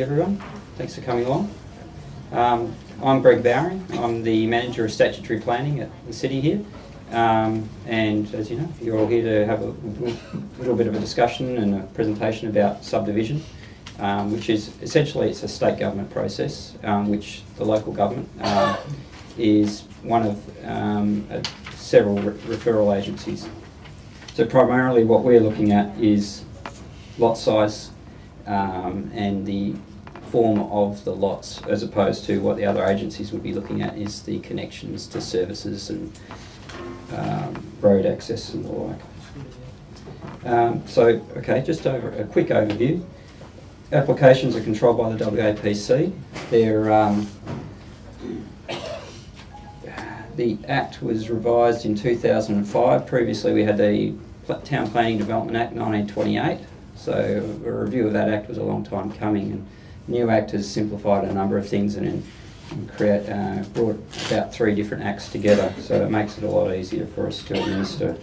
everyone. Thanks for coming along. I'm Greg Bowering. I'm the Manager of Statutory Planning at the City here. And as you know, you're all here to have a little bit of a discussion and a presentation about subdivision, which is essentially it's a state government process, which the local government is one of several referral agencies. So primarily what we're looking at is lot size and the form of the lots, as opposed to what the other agencies would be looking at is the connections to services and road access and the like. Okay, just over a quick overview. Applications are controlled by the WAPC. The Act was revised in 2005. Previously we had the Town Planning Development Act 1928. So a review of that Act was a long time coming, and the new Act has simplified a number of things and brought about 3 different Acts together, so it makes it a lot easier for us to administer.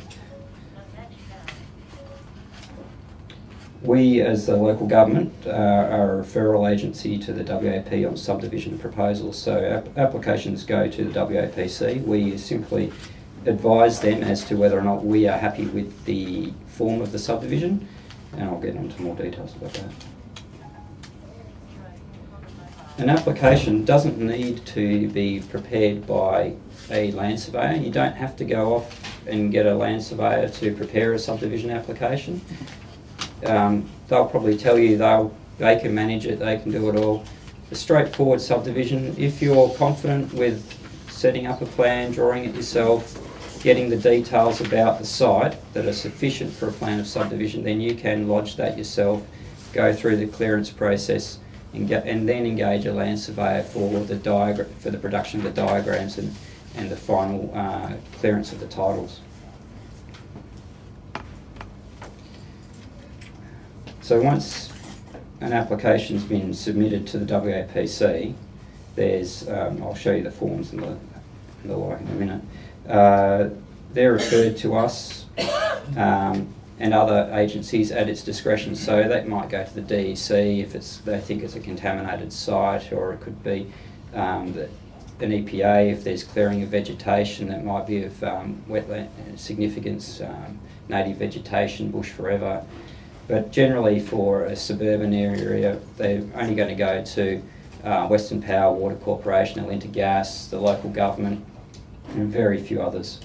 We, as the local government, are a referral agency to the WAP on subdivision proposals, so applications go to the WAPC. We simply advise them as to whether or not we are happy with the form of the subdivision, and I'll get into more details about that. An application doesn't need to be prepared by a land surveyor. You don't have to go off and get a land surveyor to prepare a subdivision application. They'll probably tell you they can manage it, they can do it all. A straightforward subdivision, if you're confident with setting up a plan, drawing it yourself, getting the details about the site that are sufficient for a plan of subdivision, then you can lodge that yourself, go through the clearance process and then engage a land surveyor for the production of the diagrams and the final clearance of the titles. So once an application's been submitted to the WAPC, there's I'll show you the forms and the like in a minute. They're referred to us and other agencies at its discretion. So that might go to the DEC if they think it's a contaminated site, or it could be an EPA if there's clearing of vegetation that might be of wetland significance, native vegetation, bush forever. But generally for a suburban area, they're only going to go to Western Power, Water Corporation, Alinta Gas, the local government, and very few others.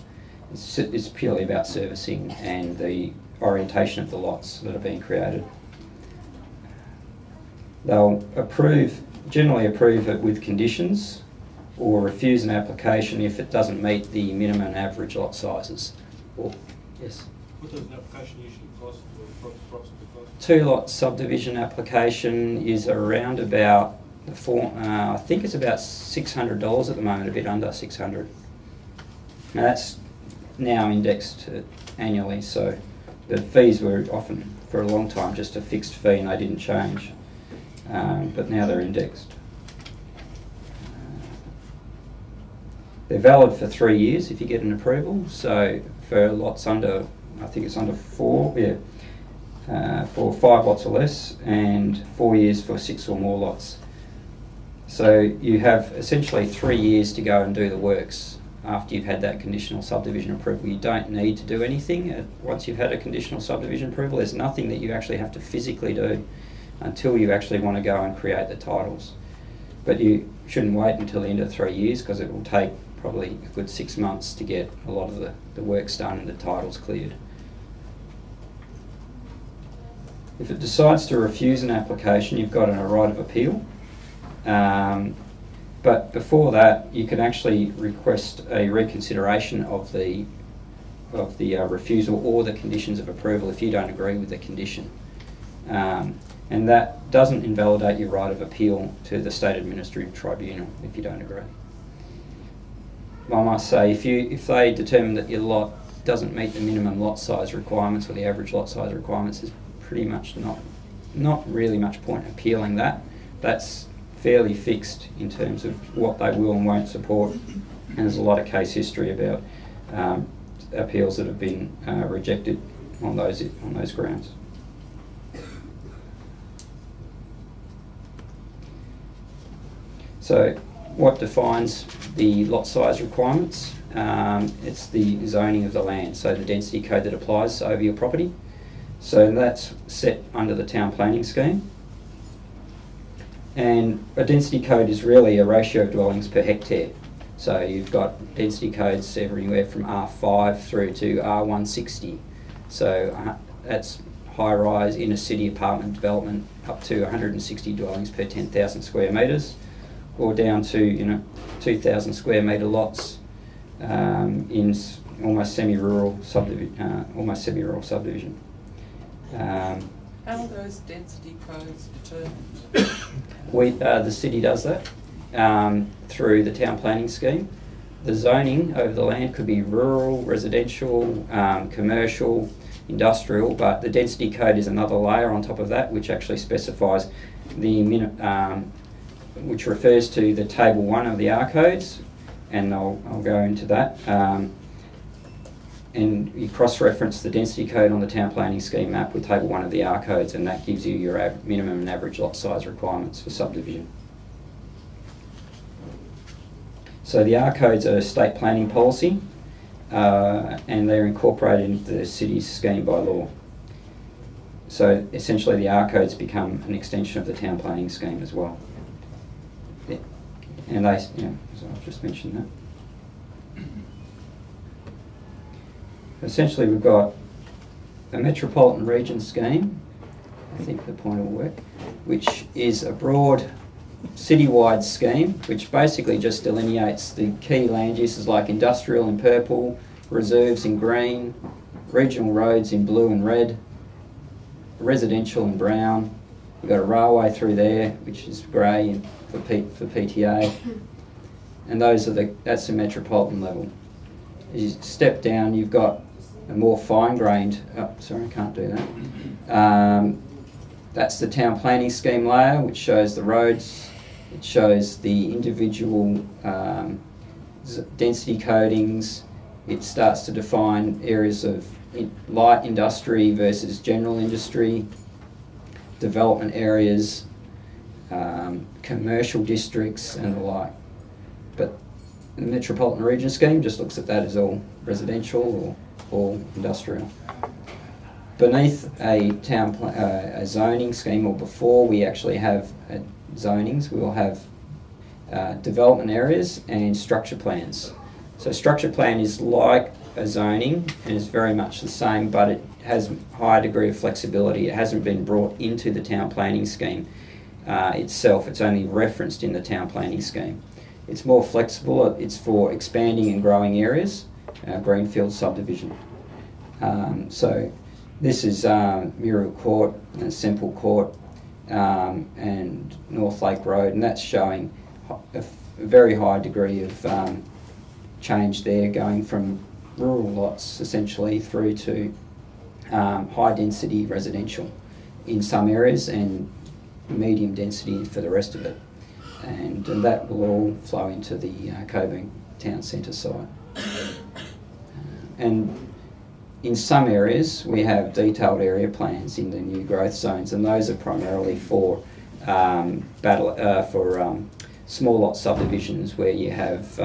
It's purely about servicing and the orientation of the lots that are being created. They'll generally approve it with conditions, or refuse an application if it doesn't meet the minimum and average lot sizes. Yes? What does an application usually cost? Approximately cost? 2-lot subdivision application is around about I think it's about $600 at the moment, a bit under $600. Now that's now indexed annually, so the fees were often for a long time just a fixed fee and they didn't change, but now they're indexed. They're valid for 3 years if you get an approval, so for lots under, I think it's under 4, for 5 lots or less, and 4 years for 6 or more lots. So you have essentially 3 years to go and do the works after you've had that conditional subdivision approval. You don't need to do anything once you've had a conditional subdivision approval. There's nothing that you actually have to physically do until you actually want to go and create the titles. But you shouldn't wait until the end of 3 years, because it will take probably a good 6 months to get a lot of the works done and the titles cleared. If it decides to refuse an application, you've got a right of appeal. But before that, you can actually request a reconsideration of the refusal or the conditions of approval if you don't agree with the condition. And that doesn't invalidate your right of appeal to the State Administrative Tribunal if you don't agree. I must say, if they determine that your lot doesn't meet the minimum lot size requirements or the average lot size requirements, there's pretty much not really much point appealing that. That's fairly fixed in terms of what they will and won't support, and there's a lot of case history about appeals that have been rejected on those grounds. So what defines the lot size requirements? It's the zoning of the land, so the density code that applies over your property. So that's set under the town planning scheme. And a density code is really a ratio of dwellings per hectare. So you've got density codes everywhere from R5 through to R160. So that's high-rise inner city apartment development up to 160 dwellings per 10,000 square metres, or down to 2,000 square metre lots in almost semi-rural subdivision. How are those density codes determined? The city does that through the town planning scheme. The zoning over the land could be rural, residential, commercial, industrial, but the density code is another layer on top of that, which actually specifies which refers to the table 1 of the R codes, and I'll go into that. And you cross-reference the density code on the town planning scheme map with table 1 of the R codes, and that gives you your minimum and average lot size requirements for subdivision. So the R codes are state planning policy, and they're incorporated into the city's scheme by law. So essentially the R codes become an extension of the town planning scheme as well. Yeah. And they, so I've just mentioned that. Essentially we've got a metropolitan region scheme, I think the pointer will work, which is a broad citywide scheme which basically just delineates the key land uses like industrial in purple, reserves in green, regional roads in blue and red, residential in brown. You've got a railway through there which is grey for PTA, and that's the metropolitan level. As you step down, you've got a more fine-grained, sorry, I can't do that. That's the town planning scheme layer, which shows the roads, it shows the individual density codings, it starts to define areas of light industry versus general industry, development areas, commercial districts and the like. But the metropolitan region scheme just looks at that as all residential or all industrial. Beneath a a zoning scheme, or before we actually have zonings, we will have development areas and structure plans. So structure plan is like a zoning and is very much the same, but it has a higher degree of flexibility. It hasn't been brought into the town planning scheme itself. It's only referenced in the town planning scheme. It's more flexible. It's for expanding and growing areas, Greenfield Subdivision. So this is Muriel Court and Semple Court and North Lake Road, and that's showing a very high degree of change there, going from rural lots essentially through to high density residential in some areas and medium density for the rest of it. And that will all flow into the Cockburn town centre site. And in some areas we have detailed area plans in the new growth zones, and those are primarily for small lot subdivisions where you have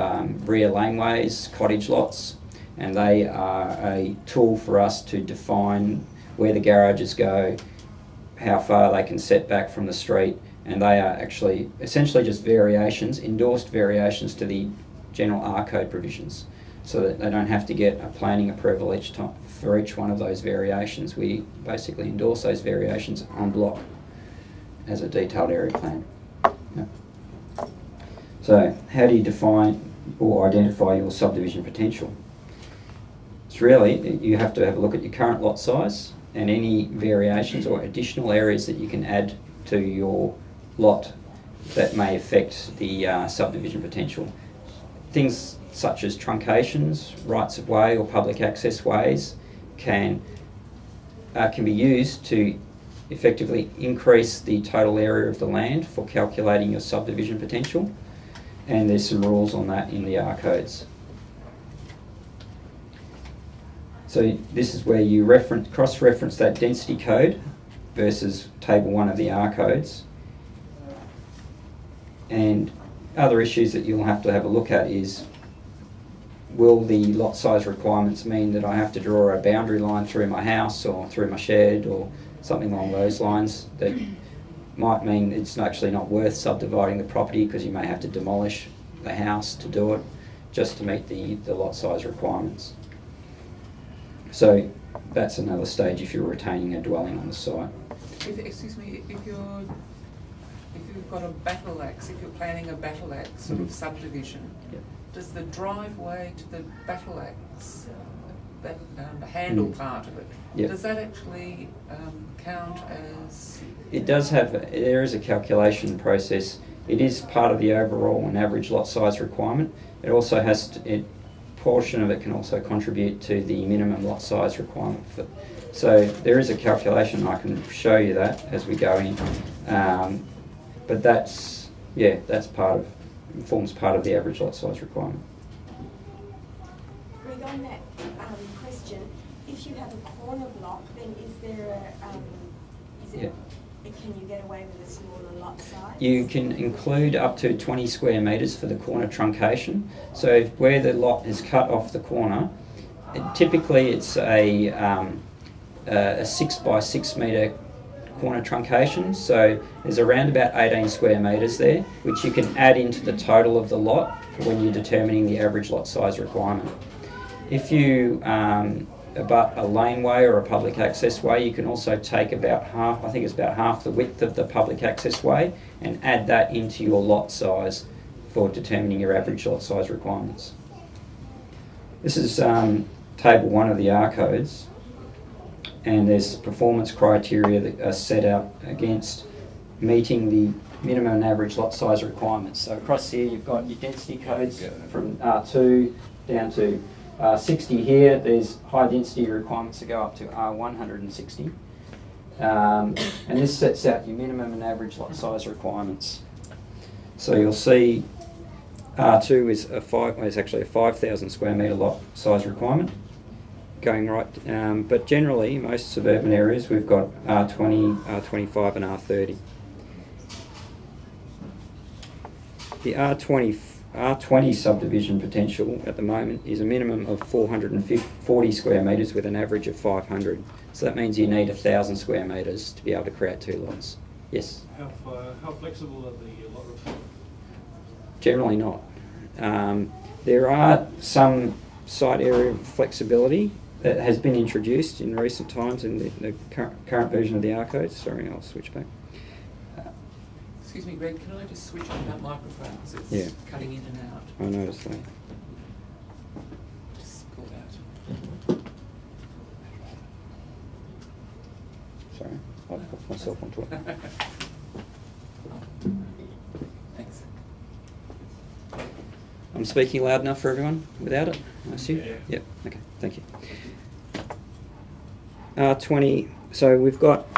rear laneways, cottage lots, and they are a tool for us to define where the garages go, how far they can set back from the street, and they are actually essentially just variations, endorsed variations to the general R code provisions, so that they don't have to get a planning approval each time for each one of those variations. We basically endorse those variations en bloc as a detailed area plan. Yep. So how do you define or identify your subdivision potential? It's really, you have to have a look at your current lot size and any variations or additional areas that you can add to your lot that may affect the subdivision potential. Things such as truncations, rights of way or public access ways can be used to effectively increase the total area of the land for calculating your subdivision potential, and there's some rules on that in the R codes. So this is where you cross-reference that density code versus table 1 of the R codes, and other issues that you'll have to have a look at is, will the lot size requirements mean that I have to draw a boundary line through my house or through my shed or something along those lines that might mean it's actually not worth subdividing the property because you may have to demolish the house to do it just to meet the lot size requirements. So that's another stage if you're retaining a dwelling on the site. Excuse me, if you've got a battle axe, if you're planning a battle axe sort of subdivision, Yep. does the driveway to the battle axe, that handle part of it, Yep. does that actually count as? It does have, there is a calculation process. It is part of the overall and average lot size requirement. It also has to, portion of it can also contribute to the minimum lot size requirement. So there is a calculation, I can show you that as we go in. But that's, yeah, that's forms part of the average lot size requirement. Greg, on that question, if you have a corner block, then is there can you get away with a smaller lot size? You You can include up to 20 square metres for the corner truncation. So where the lot is cut off the corner, typically it's a 6 by 6 metre corner truncation. So there's around about 18 square metres there, which you can add into the total of the lot when you're determining the average lot size requirement. If you abut a laneway or a public access way, you can also take about half, I think it's about half the width of the public access way, and add that into your lot size for determining your average lot size requirements. This is table 1 of the R codes, and there's performance criteria that are set out against meeting the minimum and average lot size requirements. So across here you've got your density codes from R2 down to 60 here. There's high density requirements that go up to R160. And this sets out your minimum and average lot size requirements. So you'll see R2 is actually a 5,000 square metre lot size requirement going right, but generally most suburban areas we've got R20, R25 and R30. The R20 subdivision potential at the moment is a minimum of 440 square metres with an average of 500. So that means you need 1,000 square metres to be able to create 2 lots. Yes? How flexible are the lot requirements? Generally not. There are some site area flexibility that has been introduced in recent times in the current version of the R code. Sorry, I'll switch back. Excuse me, Greg, can I just switch on that microphone because it's Yeah. cutting in and out? I noticed that. Just pull it out. Sorry, I'll put myself onto it. Thanks. I'm speaking loud enough for everyone without it, I assume? Yeah. Yep, okay, thank you. R20, so we've got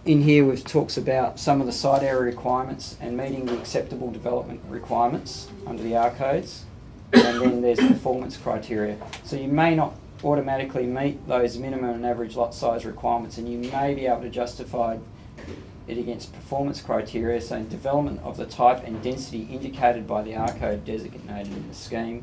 in here, we've talks about some of the site area requirements and meeting the acceptable development requirements under the R codes, and then there's performance criteria. So you may not automatically meet those minimum and average lot size requirements, and you may be able to justify it against performance criteria, so development of the type and density indicated by the R code designated in the scheme.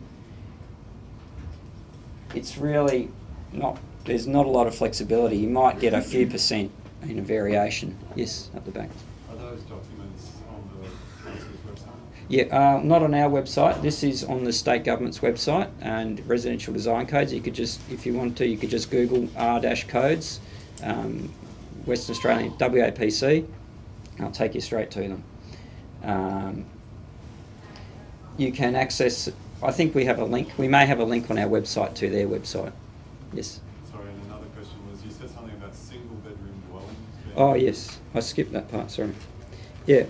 It's really not, there's not a lot of flexibility. You might get a few percent in a variation. Yes, up the back. Are those documents on the council's website? Yeah, not on our website. This is on the state government's website and residential design codes. You could just, if you want to, you could just Google R-codes, Western Australian WAPC. I'll take you straight to them. You can access, I think we have a link. We may have a link on our website to their website. Yes. Sorry, and another question was, you said something about single bedroom dwellings. Oh yes, I skipped that part, sorry. Yeah,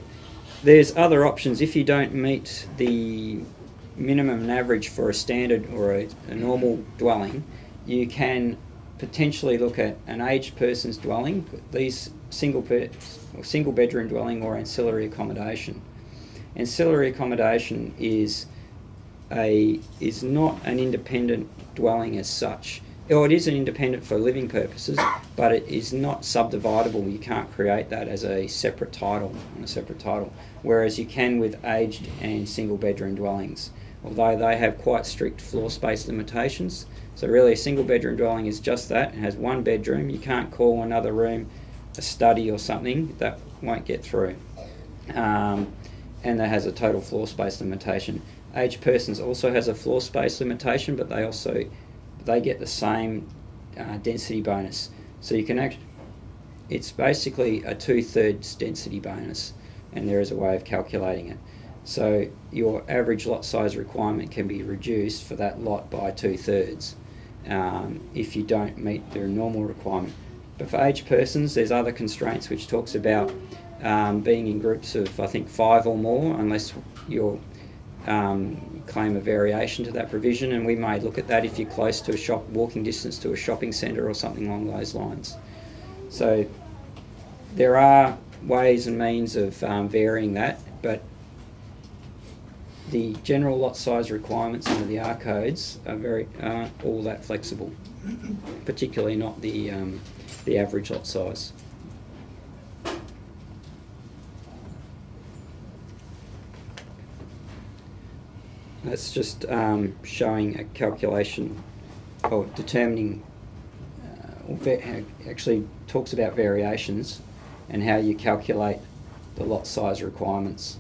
there's other options. If you don't meet the minimum and average for a standard or a normal dwelling, you can potentially look at an aged person's dwelling, these single bedroom dwelling or ancillary accommodation. Ancillary accommodation is not an independent dwelling as such. or it is an independent for living purposes, but it is not subdividable. You can't create that as a separate title, on a separate title, whereas you can with aged and single bedroom dwellings, although they have quite strict floor space limitations. So really a single bedroom dwelling is just that. It has one bedroom. You can't call another room a study or something. That won't get through. And that has a total floor space limitation. Aged persons also has a floor space limitation, but they get the same density bonus. So you can it's basically a 2/3 density bonus, and there is a way of calculating it. So your average lot size requirement can be reduced for that lot by 2/3 if you don't meet their normal requirement. But for aged persons, there's other constraints which talks about being in groups of, I think, 5 or more, unless you're claim a variation to that provision, and we may look at that if you're close to a walking distance to a shopping centre or something along those lines. So there are ways and means of varying that, but the general lot size requirements under the R codes aren't all that flexible, particularly not the average lot size. That's just showing a calculation or determining, actually talks about variations and how you calculate the lot size requirements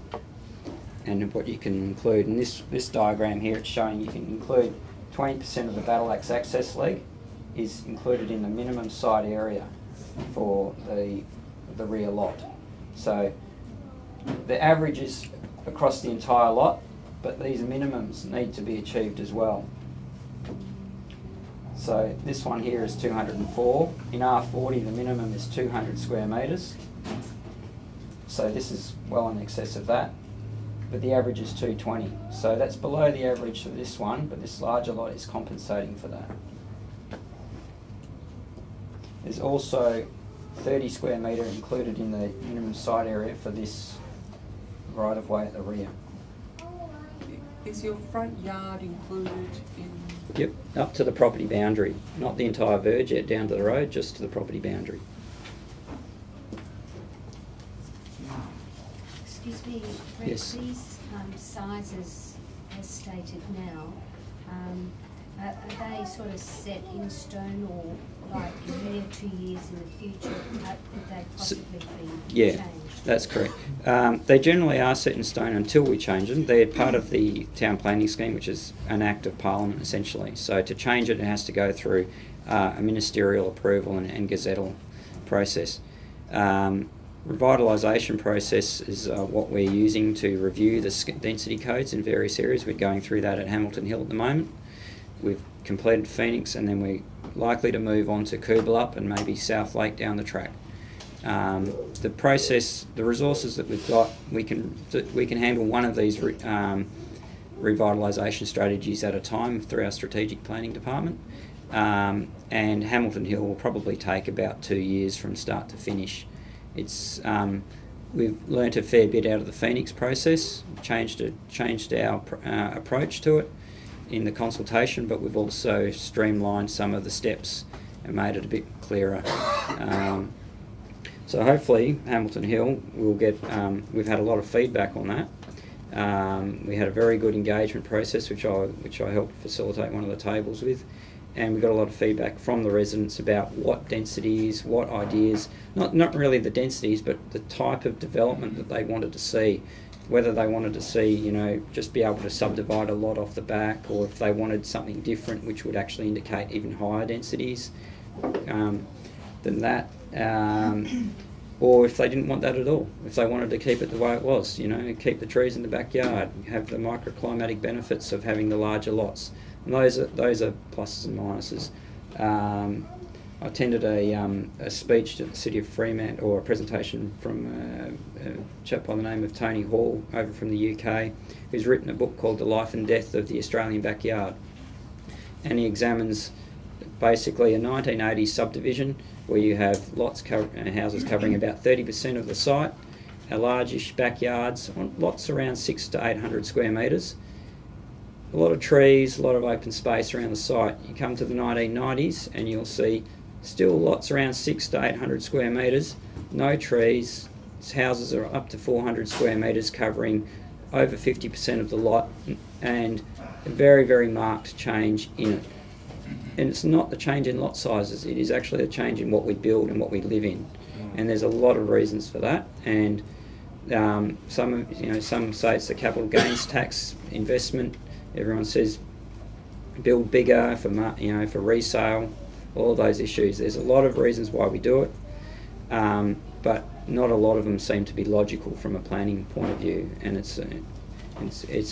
and what you can include. In this diagram here, it's showing you can include 20% of the battle axe access leg is included in the minimum side area for the rear lot. So the average is across the entire lot, but these minimums need to be achieved as well. So this one here is 204. In R40 the minimum is 200 square metres. So this is well in excess of that. But the average is 220. So that's below the average for this one, but this larger lot is compensating for that. There's also 30 square metre included in the minimum side area for this right of way at the rear. Is your front yard included in? Yep, up to the property boundary, not the entire verge yet down to the road, just to the property boundary. Excuse me, Greg, Yes. these sizes as stated now, are they sort of set in stone, or like in 1 or 2 years in the future, could they possibly be changed? That's correct. They generally are set in stone until we change them. They're part of the town planning scheme, which is an act of parliament essentially. So to change it, it has to go through a ministerial approval and gazettal process. Revitalisation process is what we're using to review the density codes in various areas. We're going through that at Hamilton Hill at the moment. We've completed Phoenix, and then we're likely to move on to Coolbellup and maybe South Lake down the track. The process, the resources that we've got, we can handle one of these revitalisation strategies at a time through our strategic planning department, and Hamilton Hill will probably take about 2 years from start to finish. It's we've learnt a fair bit out of the Phoenix process, changed our approach to it in the consultation, but we've also streamlined some of the steps and made it a bit clearer. So hopefully Hamilton Hill will get, we've had a lot of feedback on that. We had a very good engagement process which I helped facilitate one of the tables with, and we got a lot of feedback from the residents about what densities, what ideas, not really the densities, but the type of development that they wanted to see. Whether they wanted to see, you know, just be able to subdivide a lot off the back, or if they wanted something different which would actually indicate even higher densities than that, or if they didn't want that at all, if they wanted to keep it the way it was, you know, keep the trees in the backyard, have the microclimatic benefits of having the larger lots. And those are pluses and minuses. I attended a speech at the City of Fremantle, or a presentation from a chap by the name of Tony Hall over from the UK, who's written a book called The Life and Death of the Australian Backyard. And he examines basically a 1980s subdivision where you have houses covering about 30% of the site, largish backyards, on lots around 600 to 800 square metres. a lot of trees, a lot of open space around the site. You come to the 1990s and you'll see still lots around 600 to 800 square metres, no trees. Houses are up to 400 square metres, covering over 50% of the lot, and a very, very marked change in it. And it's not a change in lot sizes, it is actually a change in what we build and what we live in. And there's a lot of reasons for that. And some say it's the capital gains tax investment. Everyone says build bigger for resale, all those issues. There's a lot of reasons why we do it, but not a lot of them seem to be logical from a planning point of view. And it's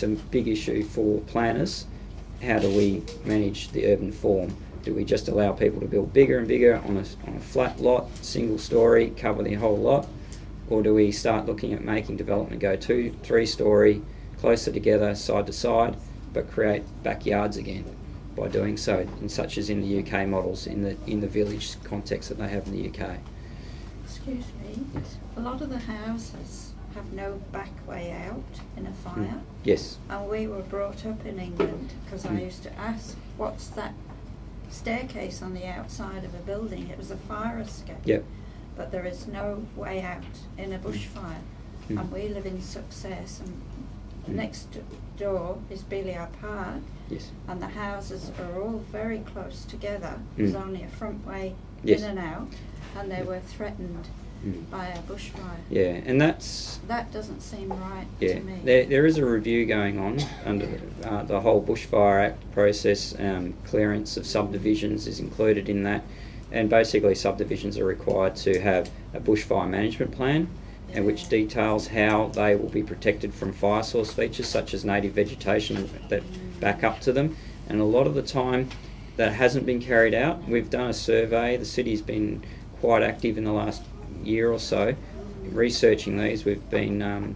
a big issue for planners. How do we manage the urban form? Do we just allow people to build bigger and bigger on a flat lot, single story, cover the whole lot? Or do we start looking at making development go 2, 3 story, closer together, side to side, but create backyards again by doing so, and such as in the UK models, in the village context that they have in the UK? Excuse me. Yes. A lot of the houses have no back way out in a fire. Yes. And we were brought up in England because I used to ask, what's that staircase on the outside of a building? It was a fire escape. Yep. But there is no way out in a bushfire. And we live in Success, and next door is Beliar Park. Yes. And the houses are all very close together. There's only a front way Yes. in and out, and they were threatened by a bushfire. Yeah, and that doesn't seem right yeah. to me. There is a review going on under the whole Bushfire Act process. Clearance of subdivisions is included in that, and basically subdivisions are required to have a bushfire management plan, and which details how they will be protected from fire source features such as native vegetation that back up to them. And a lot of the time that hasn't been carried out. We've done a survey. The city's been quite active in the last year or so researching these. We've been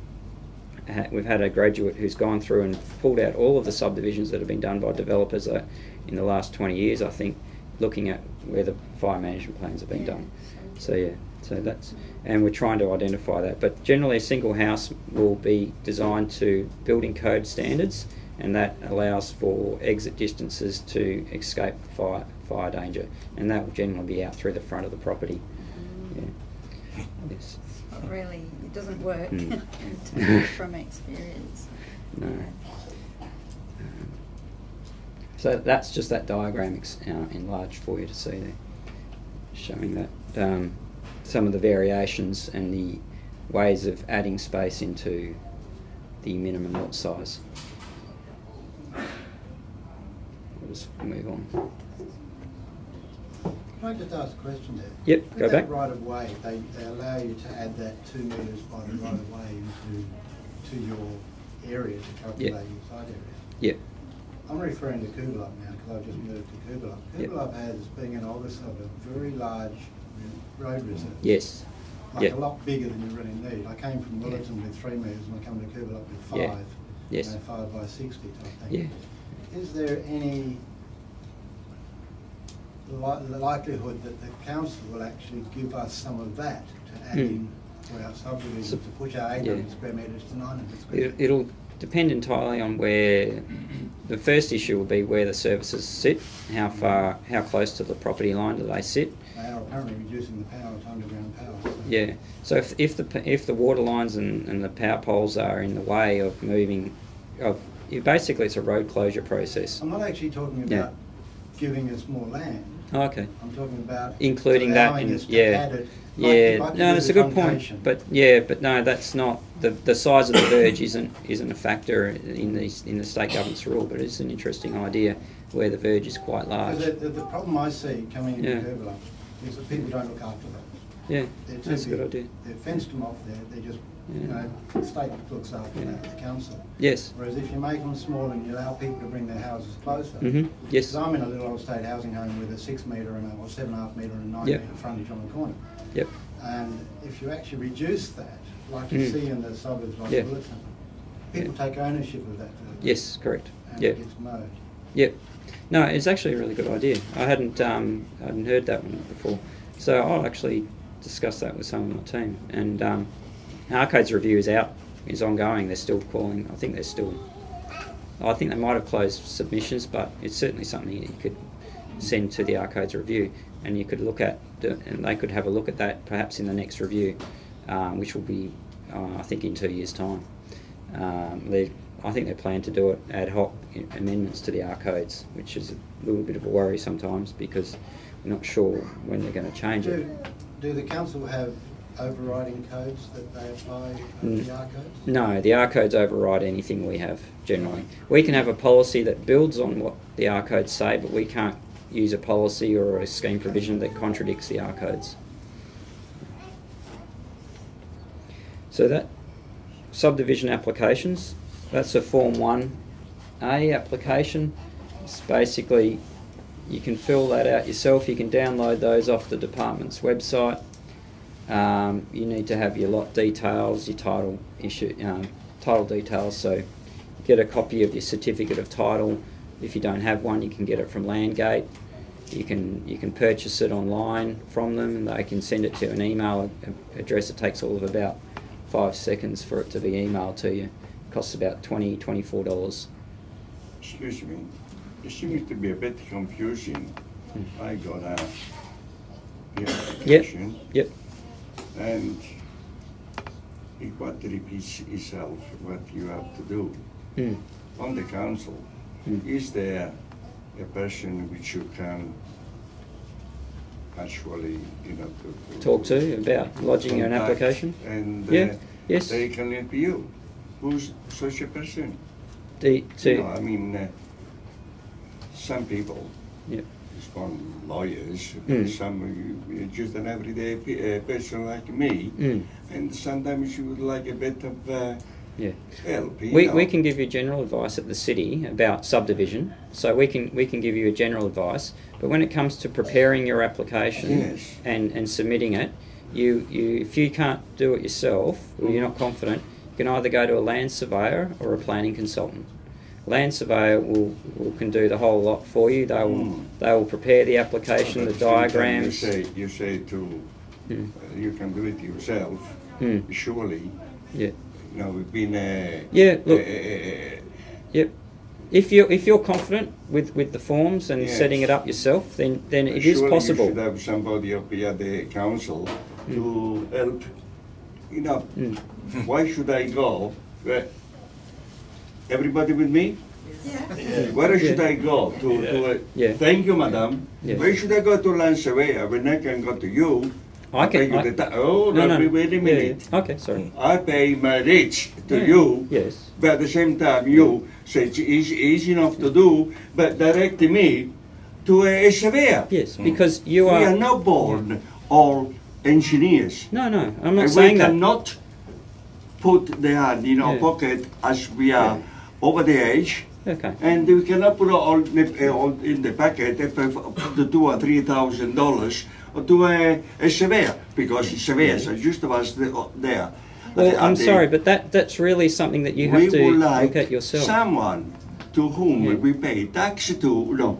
we've had a graduate who's gone through and pulled out all of the subdivisions that have been done by developers in the last 20 years, I think, looking at where the fire management plans have been done. So yeah, so that's, and we're trying to identify that. But generally a single house will be designed to building code standards, and that allows for exit distances to escape fire danger, and that will generally be out through the front of the property. Yeah. Yes. But really, it doesn't work from experience. No. So that's just that diagram enlarged for you to see there, showing that some of the variations and the ways of adding space into the minimum lot size. We'll just move on. Can I just ask a question there? Yep, With go that back. right of way, they allow you to add that 2 metres by the right of way to your area to calculate your site area. Yep. I'm referring to Coolab now because I've just moved to Coolab. Yep. Coolab has, being an older suburb, very large road reserve. Yes. Like Yep. a lot bigger than you really need. I came from Willerton with 3 metres and I come to Coolab with 5. Yeah. Yes. 5 by 60 type thing. Yeah. Is there any likelihood that the council will actually give us some of that to add in to our subdivision, to push our 800 square metres to 900 square metres? It'll depend entirely on where the first issue will be, where the services sit, how close to the property line do they sit. They are apparently reducing the power to underground power. So. Yeah. So if the water lines and the power poles are in the way of moving, basically it's a road closure process. I'm not actually talking about giving us more land. Oh, okay. I'm talking about including that in, add it, no, that's a good point. But no, that's not the size of the verge isn't a factor in the state government's rule, but it's an interesting idea where the verge is quite large. The problem I see coming into Cockburn is that people don't look after those. Yeah, that's a good idea. They've fenced them off there. They just the state looks after that, the council. Yes. Whereas if you make them small and you allow people to bring their houses closer. Yes. Because I'm in a little old state housing home with a 6 metre and 7.5 metre and 9 metre frontage on the corner. Yep. And if you actually reduce that, like you see in the suburbs like Willerton, people take ownership of that. Yes, correct. And it gets merged. Yep. No, it's actually a really good idea. I hadn't heard that one before, so I'll actually discuss that with some of my team. And Arcade's review is ongoing. They're still calling. I think they're still I think they might have closed submissions, but it's certainly something that you could send to the Arcodes review, and you could look at, and they could have a look at that perhaps in the next review, which will be, I think, in 2 years' time. I think they plan to do it ad hoc amendments to the Arcodes, which is a little bit of a worry sometimes because we're not sure when they're going to change it. Do the council have overriding codes that they apply to the Arcodes? No, the Arcodes override anything we have generally. We can have a policy that builds on what the Arcodes say, but we can't use a policy or a scheme provision that contradicts the Arcodes. So that subdivision applications, that's a Form 1A application. It's basically, you can fill that out yourself. You can download those off the department's website. You need to have your lot details, your title details. So get a copy of your certificate of title. If you don't have one, you can get it from Landgate. You can purchase it online from them. They can send it to an email address. It takes all of about 5 seconds for it to be emailed to you. It costs about $20, $24. Excuse me. It seems to be a bit confusing. I got a application. Yep. And it what repeats itself what you have to do. On the council, is there a person which you can actually, Talk to about lodging an application? And yes. they can help you. Who's such a person? I mean, some people, some lawyers, some just an everyday person like me, and sometimes you would like a bit of help. We can give you general advice at the city about subdivision, so we can give you a general advice. But when it comes to preparing your application and submitting it, if you can't do it yourself, or you're not confident, you can either go to a land surveyor or a planning consultant. Land surveyor can do the whole lot for you. They will prepare the application, the diagrams. You say you can do it yourself. Surely. Yeah. We've been. Yep. If you're confident with the forms and setting it up yourself, then it is possible. You should have somebody up here at the council to help. Why should I go? Everybody with me? Yeah. Where should I go? Thank you, madam. Yes. Where should I go to land surveyor when I can go to you? Wait a minute. Yeah. Okay, sorry. I pay my rates to you. Yes. But at the same time, you say it's easy enough to do, but direct me to a surveyor. Yes, because you are. We are not born all engineers. No, I'm not saying that. We cannot put the hand in our pocket as we are over the age. Okay. And we cannot put it all in the packet if the $2,000 or $3,000 to a surveyor, because surveyors are just of us there. Well, I'm sorry, but that's really something that you have to look at yourself. Someone to whom we pay tax to,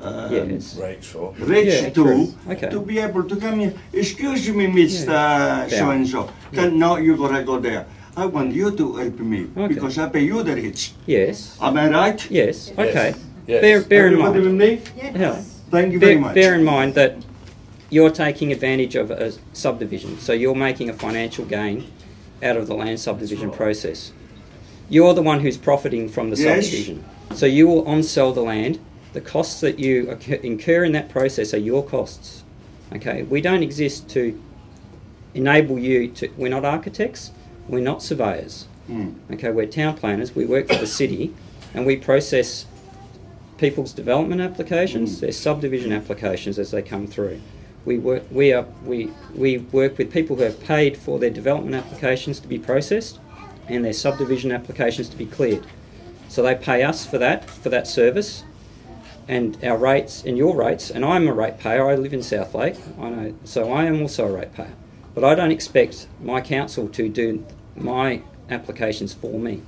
rates for. To be able to come here. Excuse me, Mr. So-and-so. Now you gotta go there. I want you to help me because I pay you the rates. Yes. Am I right? Yes. Okay. Yes. Bear in mind. With me? Yes. Thank you very much. Bear in mind that you're taking advantage of a subdivision, so you're making a financial gain out of the land subdivision process. You're the one who's profiting from the subdivision, so you will on-sell the land. The costs that you incur in that process are your costs. Okay, we don't exist to enable you to. We're not architects. We're not surveyors. Okay, we're town planners. We work for the city, and we process people's development applications, their subdivision applications as they come through. We work with people who have paid for their development applications to be processed and their subdivision applications to be cleared. So they pay us for that service, and our rates and your rates. And I'm a ratepayer. I live in Southlake. So I am also a ratepayer. But I don't expect my council to do my applications for me.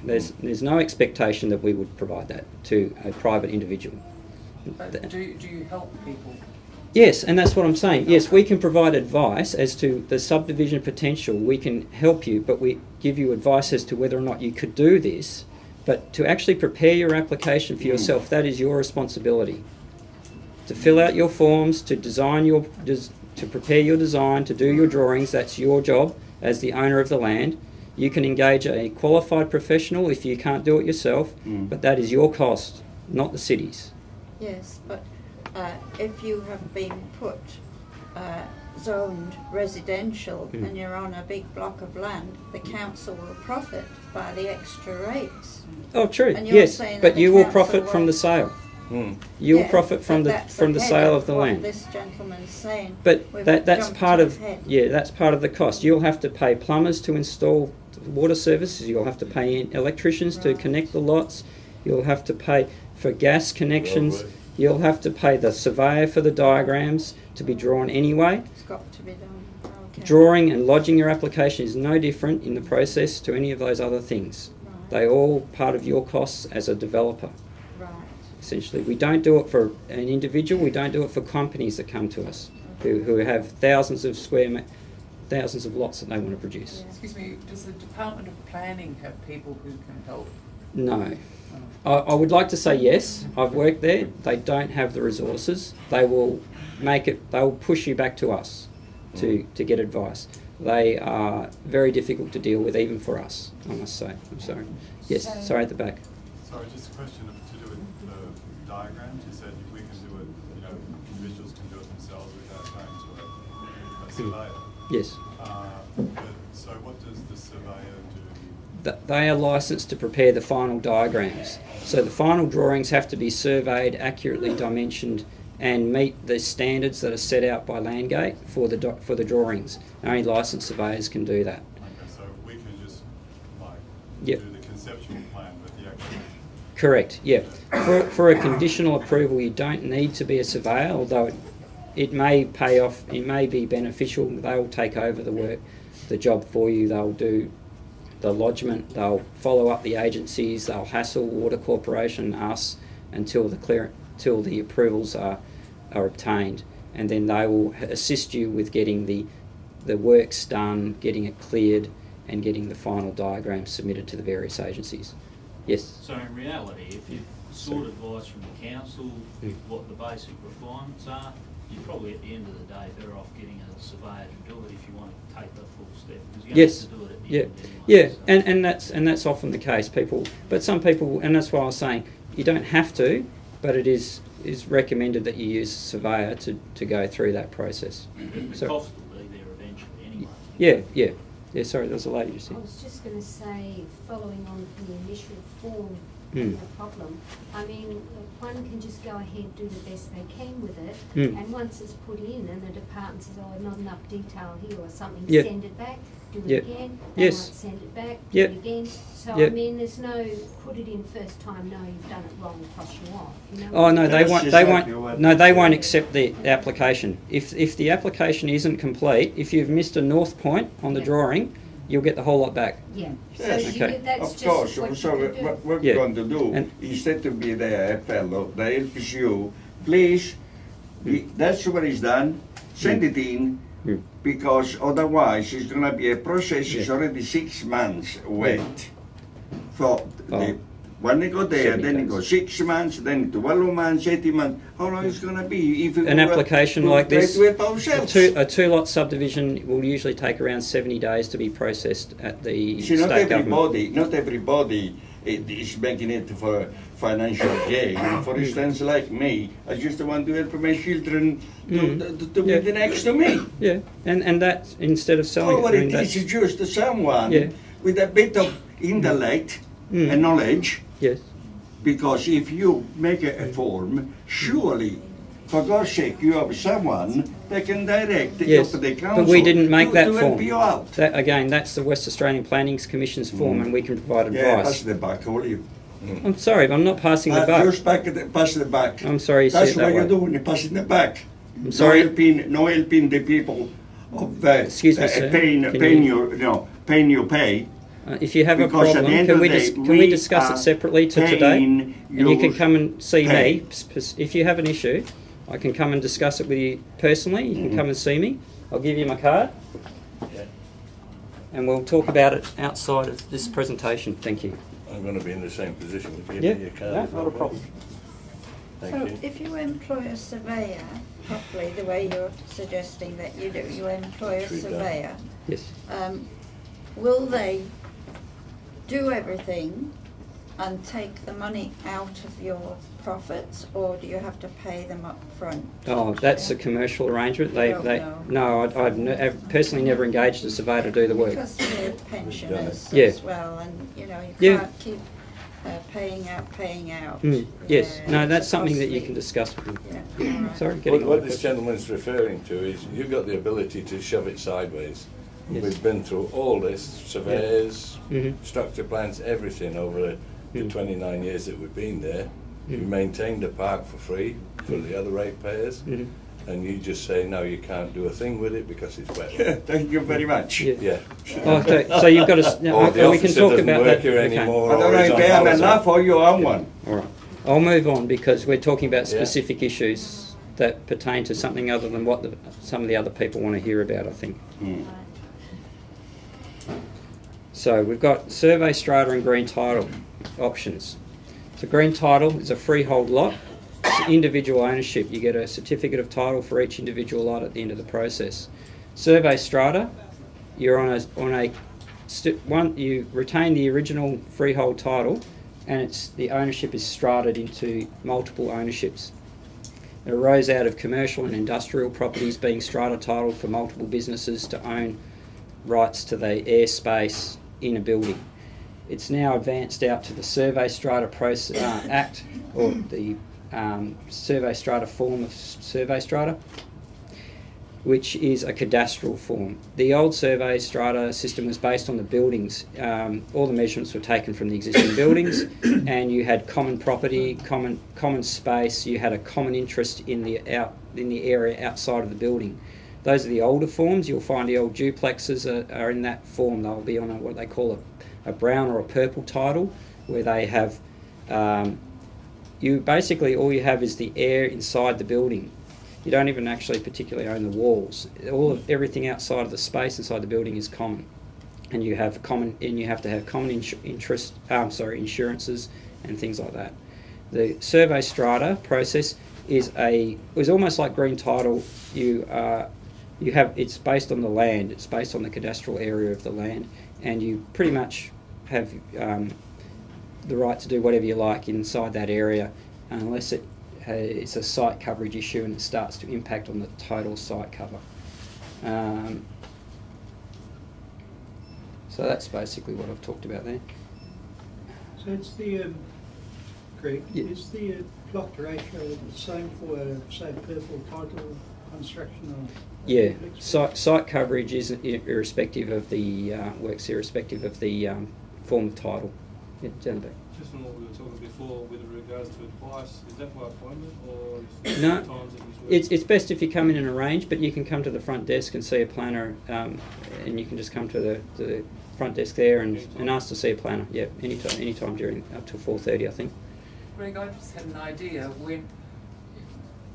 There's no expectation that we would provide that to a private individual. Do you help people? Yes, and that's what I'm saying. Yes, we can provide advice as to the subdivision potential. We can help you, but we give you advice as to whether or not you could do this But to actually prepare your application for yourself, that is your responsibility. To fill out your forms, to design your, to prepare your design, to do your drawings, that's your job as the owner of the land. You can engage a qualified professional if you can't do it yourself, but that is your cost, not the city's. Yes, but if you have been put zoned residential and you're on a big block of land, the council will profit by the extra rates. Oh, true. And you're Yes, saying but that you the will council profit from won't- the sale. You will profit from the sale of the what land. this gentleman's saying. But We've that's jumped part of ahead. that's part of the cost. You'll have to pay plumbers to install water services. You'll have to pay electricians to Right. connect the lots. You'll have to pay for gas connections. You'll have to pay the surveyor for the diagrams to be drawn anyway. It's got to be done. Okay. Drawing and lodging your application is no different in the process to any of those other things. Right. They're all part of your costs as a developer. Right. Essentially, we don't do it for an individual. We don't do it for companies that come to us who have thousands of thousands of lots that they want to produce. Excuse me, does the Department of Planning have people who can help? No. I would like to say yes. I've worked there. They don't have the resources. They will make it. They will push you back to us to get advice. They are very difficult to deal with, even for us, I must say. I'm sorry. Yes, So- sorry at the back. Sorry, just a question to do with the diagrams. You said we can do it, you know, individuals can do it themselves without going to a surveyor. Yes. But, so what does the surveyor do? They are licensed to prepare the final diagrams. So the final drawings have to be surveyed, accurately dimensioned, and meet the standards that are set out by Landgate for the drawings. Only licensed surveyors can do that. Okay, so we can just like Yep. do the conceptual plan, but the actual. Correct, yeah. For a conditional approval, you don't need to be a surveyor, although it may pay off, it may be beneficial. They'll take over the work, the job for you. They'll do the lodgement, they'll follow up the agencies, they'll hassle Water Corporation, us, until the approvals are obtained. And then they will assist you with getting the works done, getting it cleared, and getting the final diagram submitted to the various agencies. Yes? So in reality, if you sought advice from the council, what the basic requirements are, you're probably at the end of the day better off getting a surveyor to do it if you want to take the full step. Because you Yes. have to do it at the Yeah, end anyway. yeah, So- and that's often the case. But some people, and that's why I was saying you don't have to, but it is recommended that you use a surveyor to go through that process. The So- cost will be there eventually anyway. Yeah. Sorry, there was a lady just I here. was just going to say, following on from the initial form, Mm. no problem. I mean, one can just go ahead, do the best they can with it, and once it's put in and the department says, oh, not enough detail here or something, Yep. send it back, do it Yep. again, they Yes. might send it back, Yep. do it again. So, Yep. I mean, there's no, put it in first time, no, you've done it wrong, cross you off, you know? Oh no, they That's won't. exactly what- They won't accept the application. If the application isn't complete, if you've missed a north point on the Yeah. drawing, you'll get the whole lot back. Yeah. Yes. So Okay. that's Of just course, what so you can do. what we're Yeah. going to do, And- instead to be the fellow that helps you, please, that's what is done, send it in, because otherwise it's going to be a process, it's Yeah. already 6 months wait. So, Oh. when they go there, 70 then it days. goes 6 months, then 12 months, 18 months, how long is it going to be? If An application like this, do it a ourselves. two-lot subdivision will usually take around 70 days to be processed at the See, not state government. not everybody is making it for financial gain. For instance, like me, I just want to help my children to be Yeah. the next to me. Yeah, and that instead of selling All it, what I mean, it that's, is just someone Yeah. with a bit of intellect and knowledge. yes. Because if you make a form, surely, for God's sake, you have someone that can direct Yes, the council but we didn't make that to help form. you out. That, again, that's the West Australian Planning Commission's form, and we can provide Yeah, pass advice. the back, will you? I'm sorry, but I'm not passing the buck. Just pass the back. I'm sorry you That's see it what that you're way. doing, you're passing the back. I'm sorry. No helping the people of Excuse me, sir. paying Can your pay. If you have a Because at the problem, end can of we, the day, can we we discuss are it separately to today? paying And you can your come and see pay. me. If you have an issue, I can come and discuss it with you personally. You can come and see me. I'll give you my card. And we'll talk about it outside of this presentation. Thank you. I'm going to be in the same position with you. Yeah, Your card no, is not a problem. Thank So you. if you employ a surveyor properly, the way you're suggesting that you do, you employ a Treat that. surveyor, Yes. will they do everything and take the money out of your profits, or do you have to pay them up front? Oh, that's a commercial arrangement. They, don't they. know. No, I've personally never engaged a surveyor to do the work. Because we're pensioners Yeah. as well, and you know, you Yeah. can't keep paying out. Yes. Yeah, No, it's that's something that you costly. can discuss with them. Yeah, all right. Sorry, getting What on this gentleman's referring to is you've got the ability to shove it sideways. Yes. We've been through all this, surveyors, Mhm. structure plans, everything over the 29 years that we've been there. You maintained the park for free for the other ratepayers, and you just say, no, you can't do a thing with it because it's wet. Thank you very much. Yeah. Yeah. Okay, so you've got to. Or the and we can officer talk doesn't about work that. here Okay. anymore. I don't or know he's if on they have holiday. enough or you own one. All right. I'll move on because we're talking about Yeah. specific issues that pertain to something other than what some of the other people want to hear about, I think. So we've got survey strata and green title options. So green title is a freehold lot. It's individual ownership. You get a certificate of title for each individual lot at the end of the process. Survey strata, you're you retain the original freehold title, and the ownership is strated into multiple ownerships. It arose out of commercial and industrial properties being strata titled for multiple businesses to own rights to the airspace in a building. It's now advanced out to the Survey Strata Act, or the Survey Strata form of Survey Strata, which is a cadastral form. The old Survey Strata system was based on the buildings. All the measurements were taken from the existing buildings, and you had common property, common space. You had a common interest in the area outside of the building. Those are the older forms. You'll find the old duplexes are in that form. They'll be on what they call a brown or a purple title, where they have you basically all you have is the air inside the building. You don't even actually particularly own the walls. Everything outside of the space inside the building is common, and you have to have common insurances and things like that. The survey strata process is almost like green title. It's based on the land. It's based on the cadastral area of the land, and you pretty much have the right to do whatever you like inside that area, unless it's a site coverage issue and it starts to impact on the total site cover. So that's basically what I've talked about there. So it's the, Greg, Yeah. is the plot ratio the same for, say, purple title construction or? Yeah, site coverage is irrespective of the works irrespective of the form of title. Yeah, Jan Beck. Just from what we were talking before with regards to advice, is that by appointment or is No, times that you it's best if you come in and arrange, but you can come to the front desk and see a planner, and you can just come to the front desk there and ask to see a planner. Yeah, anytime during up till 4:30, I think. Greg, I just had an idea.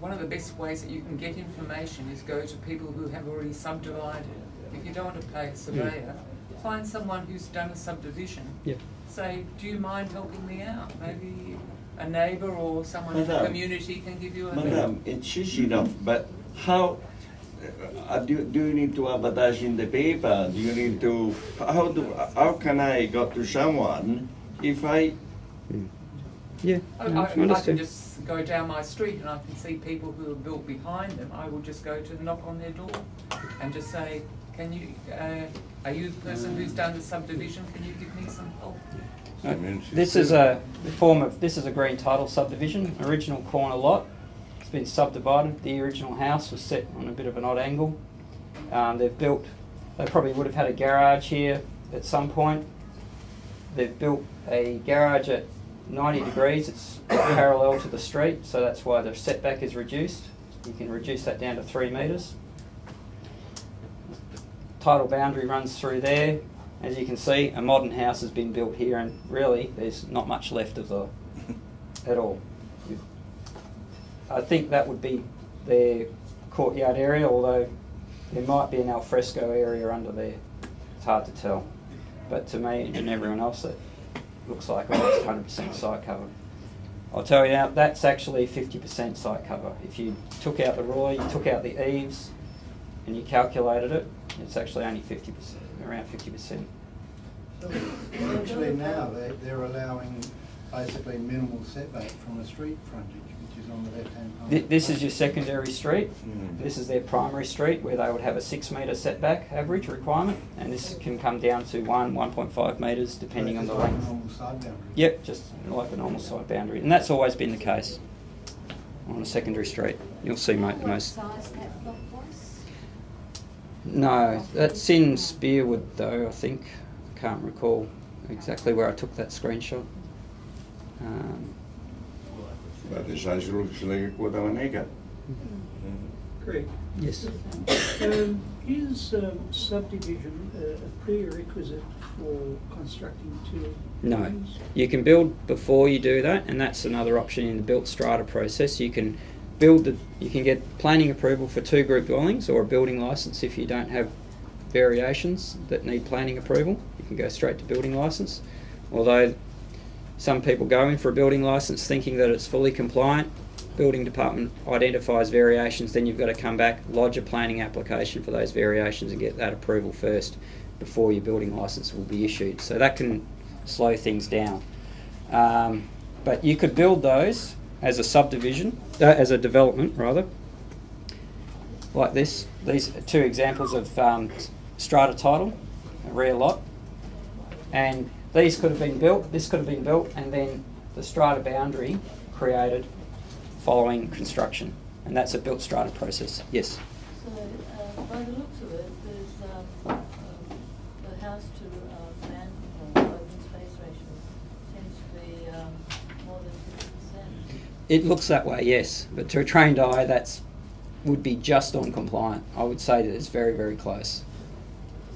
One of the best ways that you can get information is go to people who have already subdivided. If you don't want to pay a surveyor, find someone who's done a subdivision. Yeah. Say, do you mind helping me out? Maybe a neighbour or someone in the Madam, community can give you a Madam, it's easy enough, but how do you need to advertise in the paper? Do you need to, how can I go to someone if I... Yeah, I can just go down my street and I can see people who are built behind them. I will just go to knock on their door and just say, "Can you? Are you the person who's done the subdivision? Can you give me some help?" This is a green title subdivision, original corner lot. It's been subdivided. The original house was set on a bit of an odd angle. They probably would have had a garage here at some point. They've built a garage at 90 degrees. It's parallel to the street, so that's why the setback is reduced. You can reduce that down to 3 metres. Tidal boundary runs through there. As you can see, a modern house has been built here, and really there's not much left of at all. I think that would be their courtyard area, although there might be an alfresco area under there. It's hard to tell. But to me and everyone else, looks like, oh, it's 100% site cover. I'll tell you now, that's actually 50% site cover. If you took out the ROI, you took out the eaves, and you calculated it, it's actually only 50%, around 50%. So essentially now they're allowing basically minimal setback from the street frontage, which is on the left-hand side. This is your secondary street. This is their primary street, where they would have a 6 metre setback average requirement, and this can come down to 1.5 metres depending on the length. Like a normal side boundary. Yep, just like a normal side boundary, and that's always been the case on a secondary street. You'll see most. What size that block was? No, that's in Spearwood though, I think. I can't recall exactly where I took that screenshot. But the size looks like a quarter of an acre. Greg, Yes. is subdivision a prerequisite for constructing two No. buildings? You can build before you do that, and that's another option in the built strata process. You can you can get planning approval for 2 group dwellings or a building licence if you don't have variations that need planning approval. You can go straight to building licence. Although some people go in for a building licence thinking that it's fully compliant, building department identifies variations, then you've got to come back, lodge a planning application for those variations and get that approval first before your building licence will be issued. So that can slow things down. But you could build those as a subdivision, as a development rather, like this. These are 2 examples of strata title, a rear lot, and these could have been built, this could have been built, and then the strata boundary created following construction, and that's a built strata process. Yes? So, by the looks of it, there's the house to land or open space ratio tends to be more than 50%. It looks that way, yes, but to a trained eye, that's would be just on compliant. I would say that it's very, very close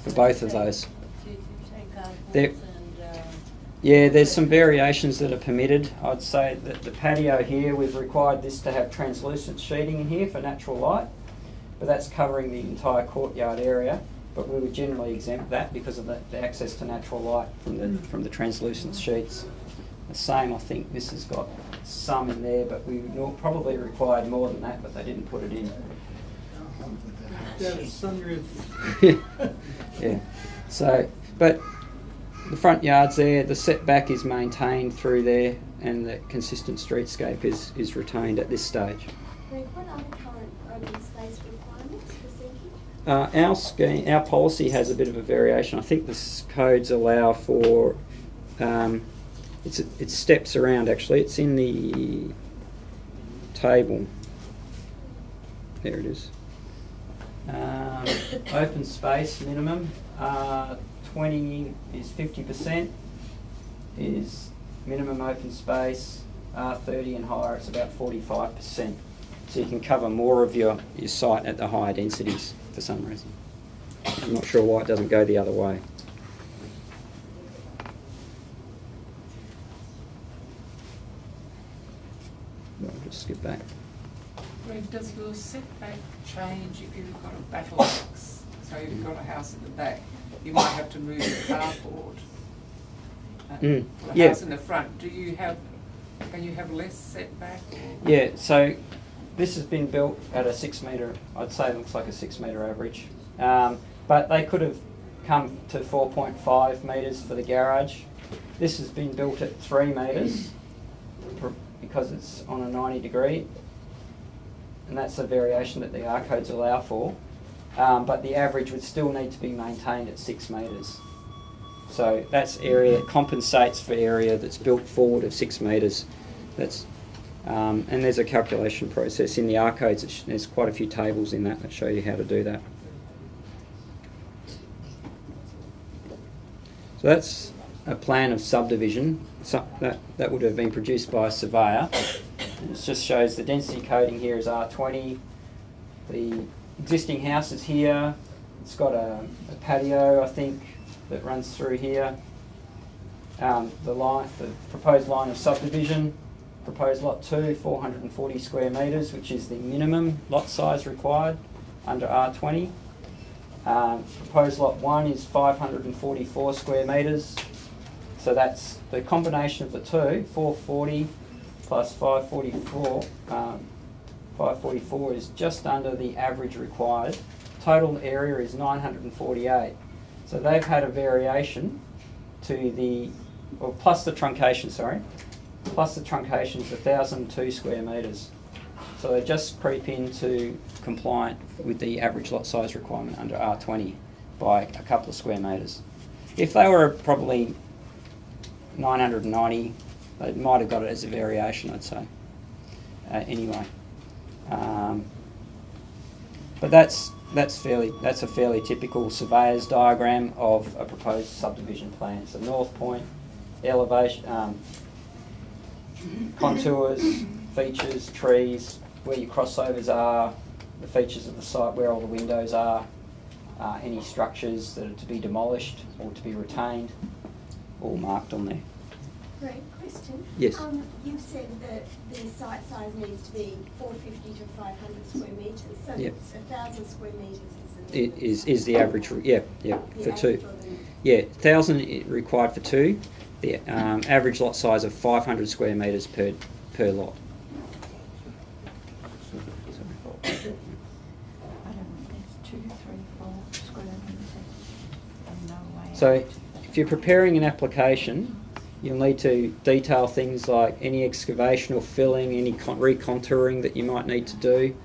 for both of those. Do you take out There- walls and Yeah, there's some variations that are permitted. I'd say that the patio here, we've required this to have translucent sheeting in here for natural light, but that's covering the entire courtyard area. But we would generally exempt that because of the access to natural light from the translucent sheets. The same, I think this has got some in there, but we would probably required more than that, but they didn't put it in. Yeah, the sunroof. Yeah. So, but the front yard's there, the setback is maintained through there, and the consistent streetscape is retained at this stage. Greg, what are the current open space requirements for Seeking? Our policy has a bit of a variation. I think the codes allow for it steps around actually. It's in the table. There it is. Open space minimum 20 is 50%. Is minimum open space. 30 and higher, it's about 45%. So you can cover more of your site at the higher densities for some reason. I'm not sure why it doesn't go the other way. I'll just skip back. Greg, does your setback change if you've got a battle box? So you've got a house at the back, you might have to move the carport. The Yeah. house in the front, can you have less setback? Or? Yeah, so this has been built at a 6 metre, I'd say it looks like a 6 metre average. But they could have come to 4.5 metres for the garage. This has been built at 3 metres because it's on a 90 degree. And that's a variation that the R codes allow for. But the average would still need to be maintained at 6 metres. So that's area that compensates for area that's built forward of 6 metres. And there's a calculation process in the R codes. There's quite a few tables in that show you how to do that. So that's a plan of subdivision. That would have been produced by a surveyor. And it just shows the density coding here is R20. The existing house is here. It's got a patio, I think, that runs through here. The proposed line of subdivision, proposed lot 2, 440 square metres, which is the minimum lot size required under R20. Proposed lot 1 is 544 square metres. So that's the combination of the two, 440 plus 544. 544 is just under the average required. Total area is 948. So they've had a variation to the, or plus the truncation, sorry. Plus the truncation is 1,002 square metres. So they just creep into compliant with the average lot size requirement under R20 by a couple of square metres. If they were probably 990, they might have got it as a variation, I'd say. Anyway, but that's a fairly typical surveyor's diagram of a proposed subdivision plan. So north point, elevation, contours, features, trees, where your crossovers are, the features of the site, where all the windows are, any structures that are to be demolished or to be retained, all marked on there. Great question. Yes. You've said that the site size needs to be 450 to 500 square metres, so Yep. it's 1,000 square metres Is the average, yeah, for two. Yeah, 1,000 required for two. The average lot size of 500 square metres per lot. So if you're preparing an application, you'll need to detail things like any excavation or filling, any recontouring that you might need to do,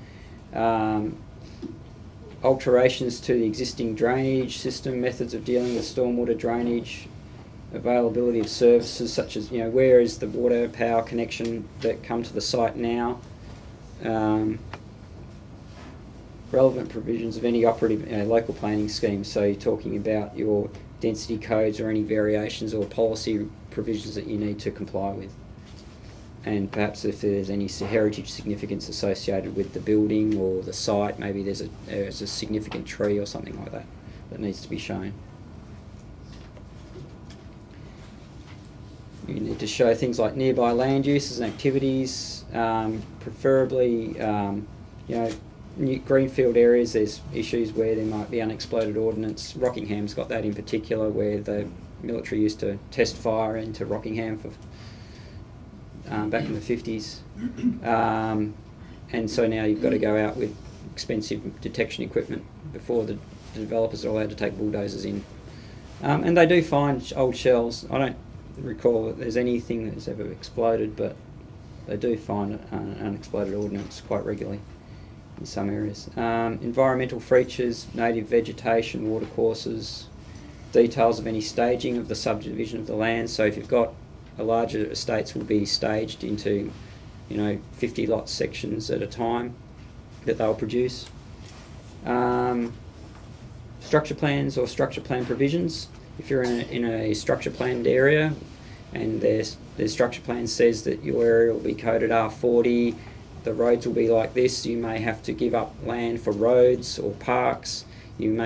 alterations to the existing drainage system, methods of dealing with stormwater drainage, availability of services such as, where is the water power connection that come to the site now, relevant provisions of any operative local planning schemes. So you're talking about your density codes or any variations or policy provisions that you need to comply with. And perhaps if there's any heritage significance associated with the building or the site, maybe there's a significant tree or something like that that needs to be shown. You need to show things like nearby land uses and activities, preferably, greenfield areas. There's issues where there might be unexploded ordnance. Rockingham's got that in particular, where the military used to test fire into Rockingham for back in the 50s, and so now you've got to go out with expensive detection equipment before the developers are allowed to take bulldozers in. And they do find old shells. I don't recall that there's anything that's ever exploded, but they do find unexploded ordnance quite regularly in some areas. Environmental features, native vegetation, watercourses, details of any staging of the subdivision of the land. So if you've got a larger estates will be staged into 50 lot sections at a time that they'll produce. Structure plans or structure plan provisions. If you're in a structure planned area and their structure plan says that your area will be coded R40, the roads will be like this, you may have to give up land for roads or parks. You'll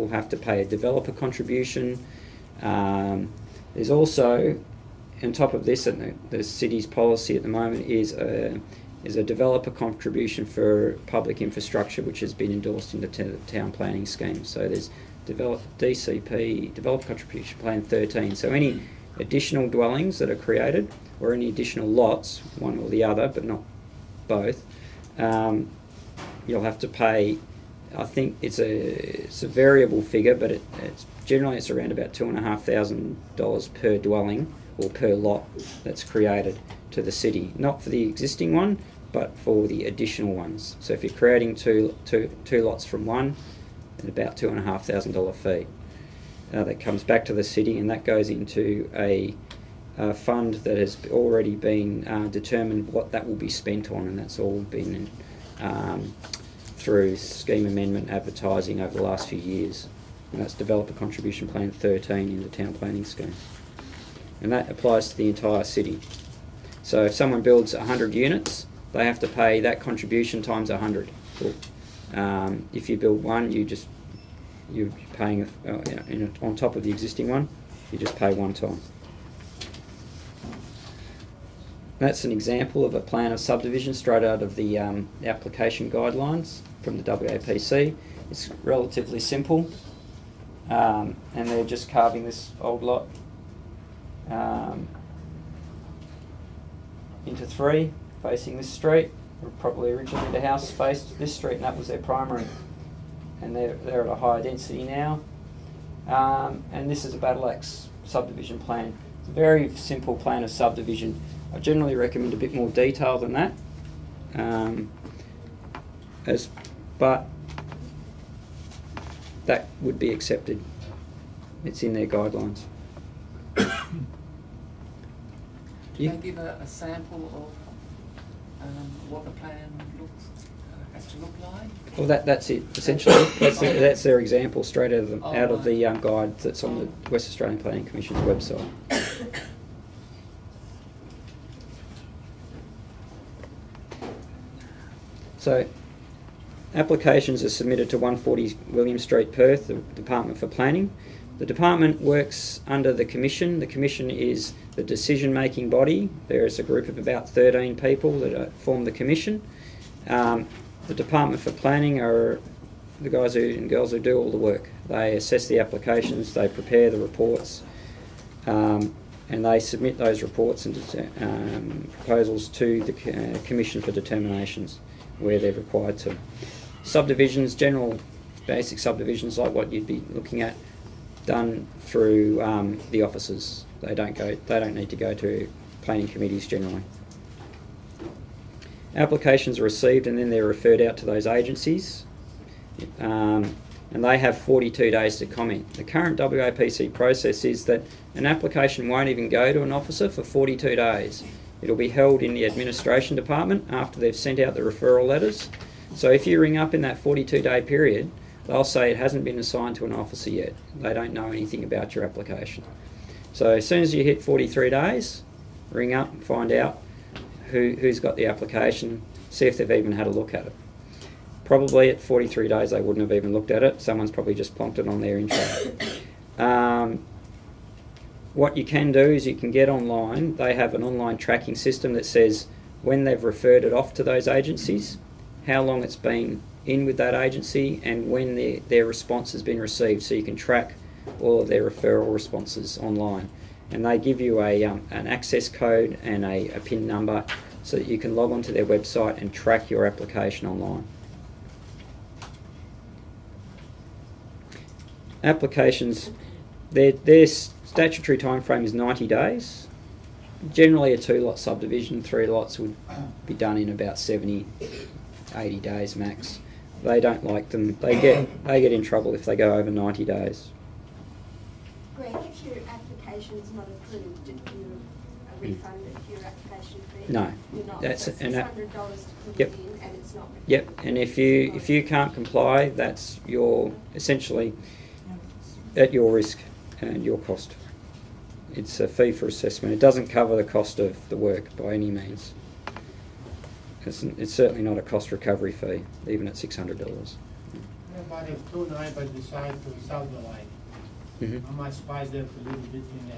have to pay a developer contribution. There's also, on top of this, and the city's policy at the moment is a developer contribution for public infrastructure, which has been endorsed in the town planning scheme. So there's DCP, Developer Contribution Plan 13. So any additional dwellings that are created, or any additional lots, one or the other, but not both, you'll have to pay. I think it's a variable figure, but it's generally around about $2,500 per dwelling or per lot that's created to the city, not for the existing one, but for the additional ones. So if you're creating two lots from one, at about $2,500 fee, that comes back to the city, and that goes into a fund that has already been determined what that will be spent on, and that's all been through scheme amendment advertising over the last few years. And that's Developer Contribution Plan 13 in the town planning scheme. And that applies to the entire city. So if someone builds 100 units, they have to pay that contribution times 100. If you build one, you're paying on top of the existing one. You just pay one time. That's an example of a plan of subdivision straight out of the application guidelines from the WAPC. It's relatively simple, and they're just carving this old lot into 3 facing this street. Probably originally the house faced this street and that was their primary, and they're at a higher density now. And this is a battle axe subdivision plan. It's a very simple plan of subdivision. I generally recommend a bit more detail than that, but that would be accepted. It's in their guidelines. Do they give a sample of what the plan has to look like? Well, that's it. Essentially, that's their example straight out of the guide that's on the West Australian Planning Commission's website. So, applications are submitted to 140 William Street, Perth, the Department for Planning. The department works under the Commission. The Commission is the decision-making body. There is a group of about 13 people that form the Commission. The Department for Planning are the guys and girls who do all the work. They assess the applications, they prepare the reports, and they submit those reports and proposals to the Commission for determinations where they're required to. Subdivisions, general basic subdivisions like what you'd be looking at, done through the offices. They don't need to go to planning committees generally. Applications are received and then they're referred out to those agencies, and they have 42 days to comment. The current WAPC process is that an application won't even go to an officer for 42 days. It'll be held in the administration department after they've sent out the referral letters. So if you ring up in that 42-day period, they'll say it hasn't been assigned to an officer yet. They don't know anything about your application. So as soon as you hit 43 days, ring up and find out who's got the application, see if they've even had a look at it. Probably at 43 days they wouldn't have even looked at it. Someone's probably just plonked it on their intro. What you can do is you can get online. They have an online tracking system that says when they've referred it off to those agencies, how long it's been in with that agency, and when their response has been received, so you can track all of their referral responses online. And they give you an access code and a PIN number so that you can log onto their website and track your application online. Applications, their statutory time frame is 90 days. Generally a 2-lot subdivision, 3 lots would be done in about 70, 80 days max. They don't like them. They get in trouble if they go over 90 days. Greg, if your application is not approved, do you refund your application fee? No. You're not. That's so it's $600 to put yep. it in, and it's not. Yep. And if you can't comply, that's your essentially at your risk and your cost. It's a fee for assessment. It doesn't cover the cost of the work by any means. It's certainly not a cost recovery fee, even at $600. Yeah, but if 2 neighbors decide to subdivide, how much price they have to leave between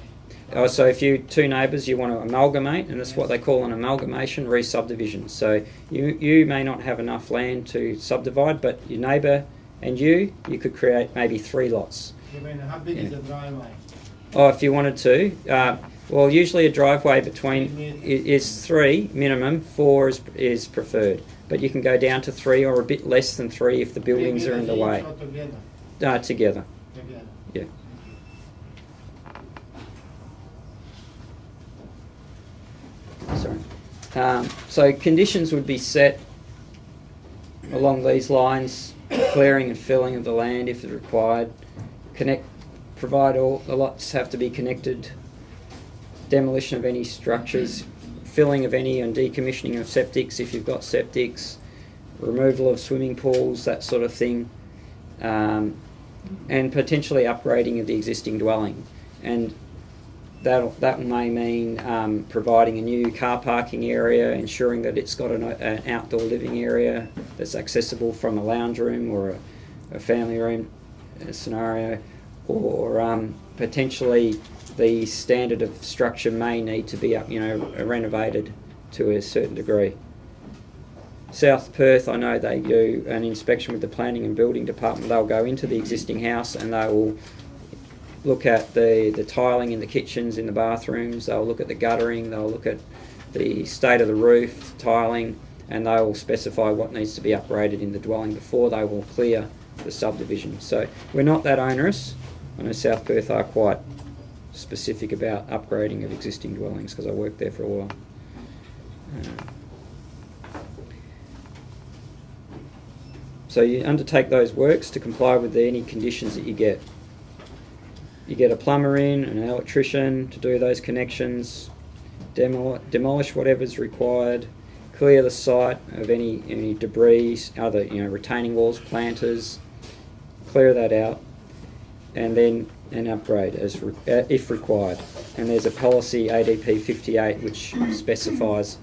them? So if 2 neighbours, you want to amalgamate, and that's what they call an amalgamation re-subdivision. So you may not have enough land to subdivide, but your neighbour and you could create maybe 3 lots. You mean, how big is the driveway? Oh, if you wanted to. Well, usually a driveway between is 3 minimum, 4 is preferred. But you can go down to 3 or a bit less than 3 if the buildings are in the way. Together? Together. Yeah. Sorry. So conditions would be set along these lines: clearing and filling of the land if required. Provide all the lots have to be connected. Demolition of any structures, filling of any and decommissioning of septics if you've got septics, removal of swimming pools, that sort of thing, and potentially upgrading of the existing dwelling. And that may mean providing a new car parking area, ensuring that it's got an outdoor living area that's accessible from a lounge room or a family room scenario, or potentially the standard of structure may need to be renovated to a certain degree. South Perth, I know they do an inspection with the planning and building department. They'll go into the existing house and they will look at the tiling in the kitchens, in the bathrooms, they'll look at the guttering, they'll look at the state of the roof, tiling, and they will specify what needs to be upgraded in the dwelling before they will clear the subdivision. So we're not that onerous. I know South Perth are quite specific about upgrading of existing dwellings because I worked there for a while. So you undertake those works to comply with any conditions that you get. You get a plumber in, an electrician to do those connections, demolish whatever's required, clear the site of any debris, other retaining walls, planters, clear that out, and then an upgrade if required. And there's a policy ADP 58 which specifies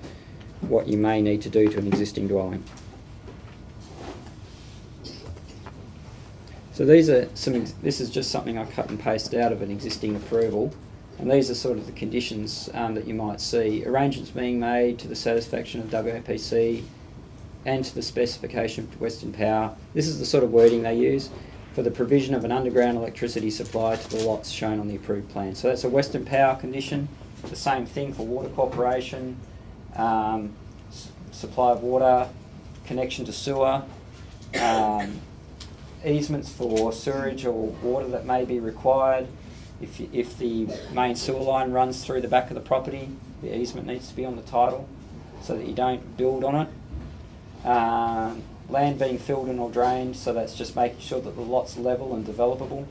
what you may need to do to an existing dwelling. So this is just something I cut and pasted out of an existing approval, and these are sort of the conditions that you might see. Arrangements being made to the satisfaction of WAPC and to the specification of Western Power. This is the sort of wording they use for the provision of an underground electricity supply to the lots shown on the approved plan. So that's a Western Power condition. The same thing for Water Corporation, supply of water, connection to sewer, easements for sewerage or water that may be required. If the main sewer line runs through the back of the property, the easement needs to be on the title so that you don't build on it. Land being filled in or drained, so that's just making sure that the lot's level and developable.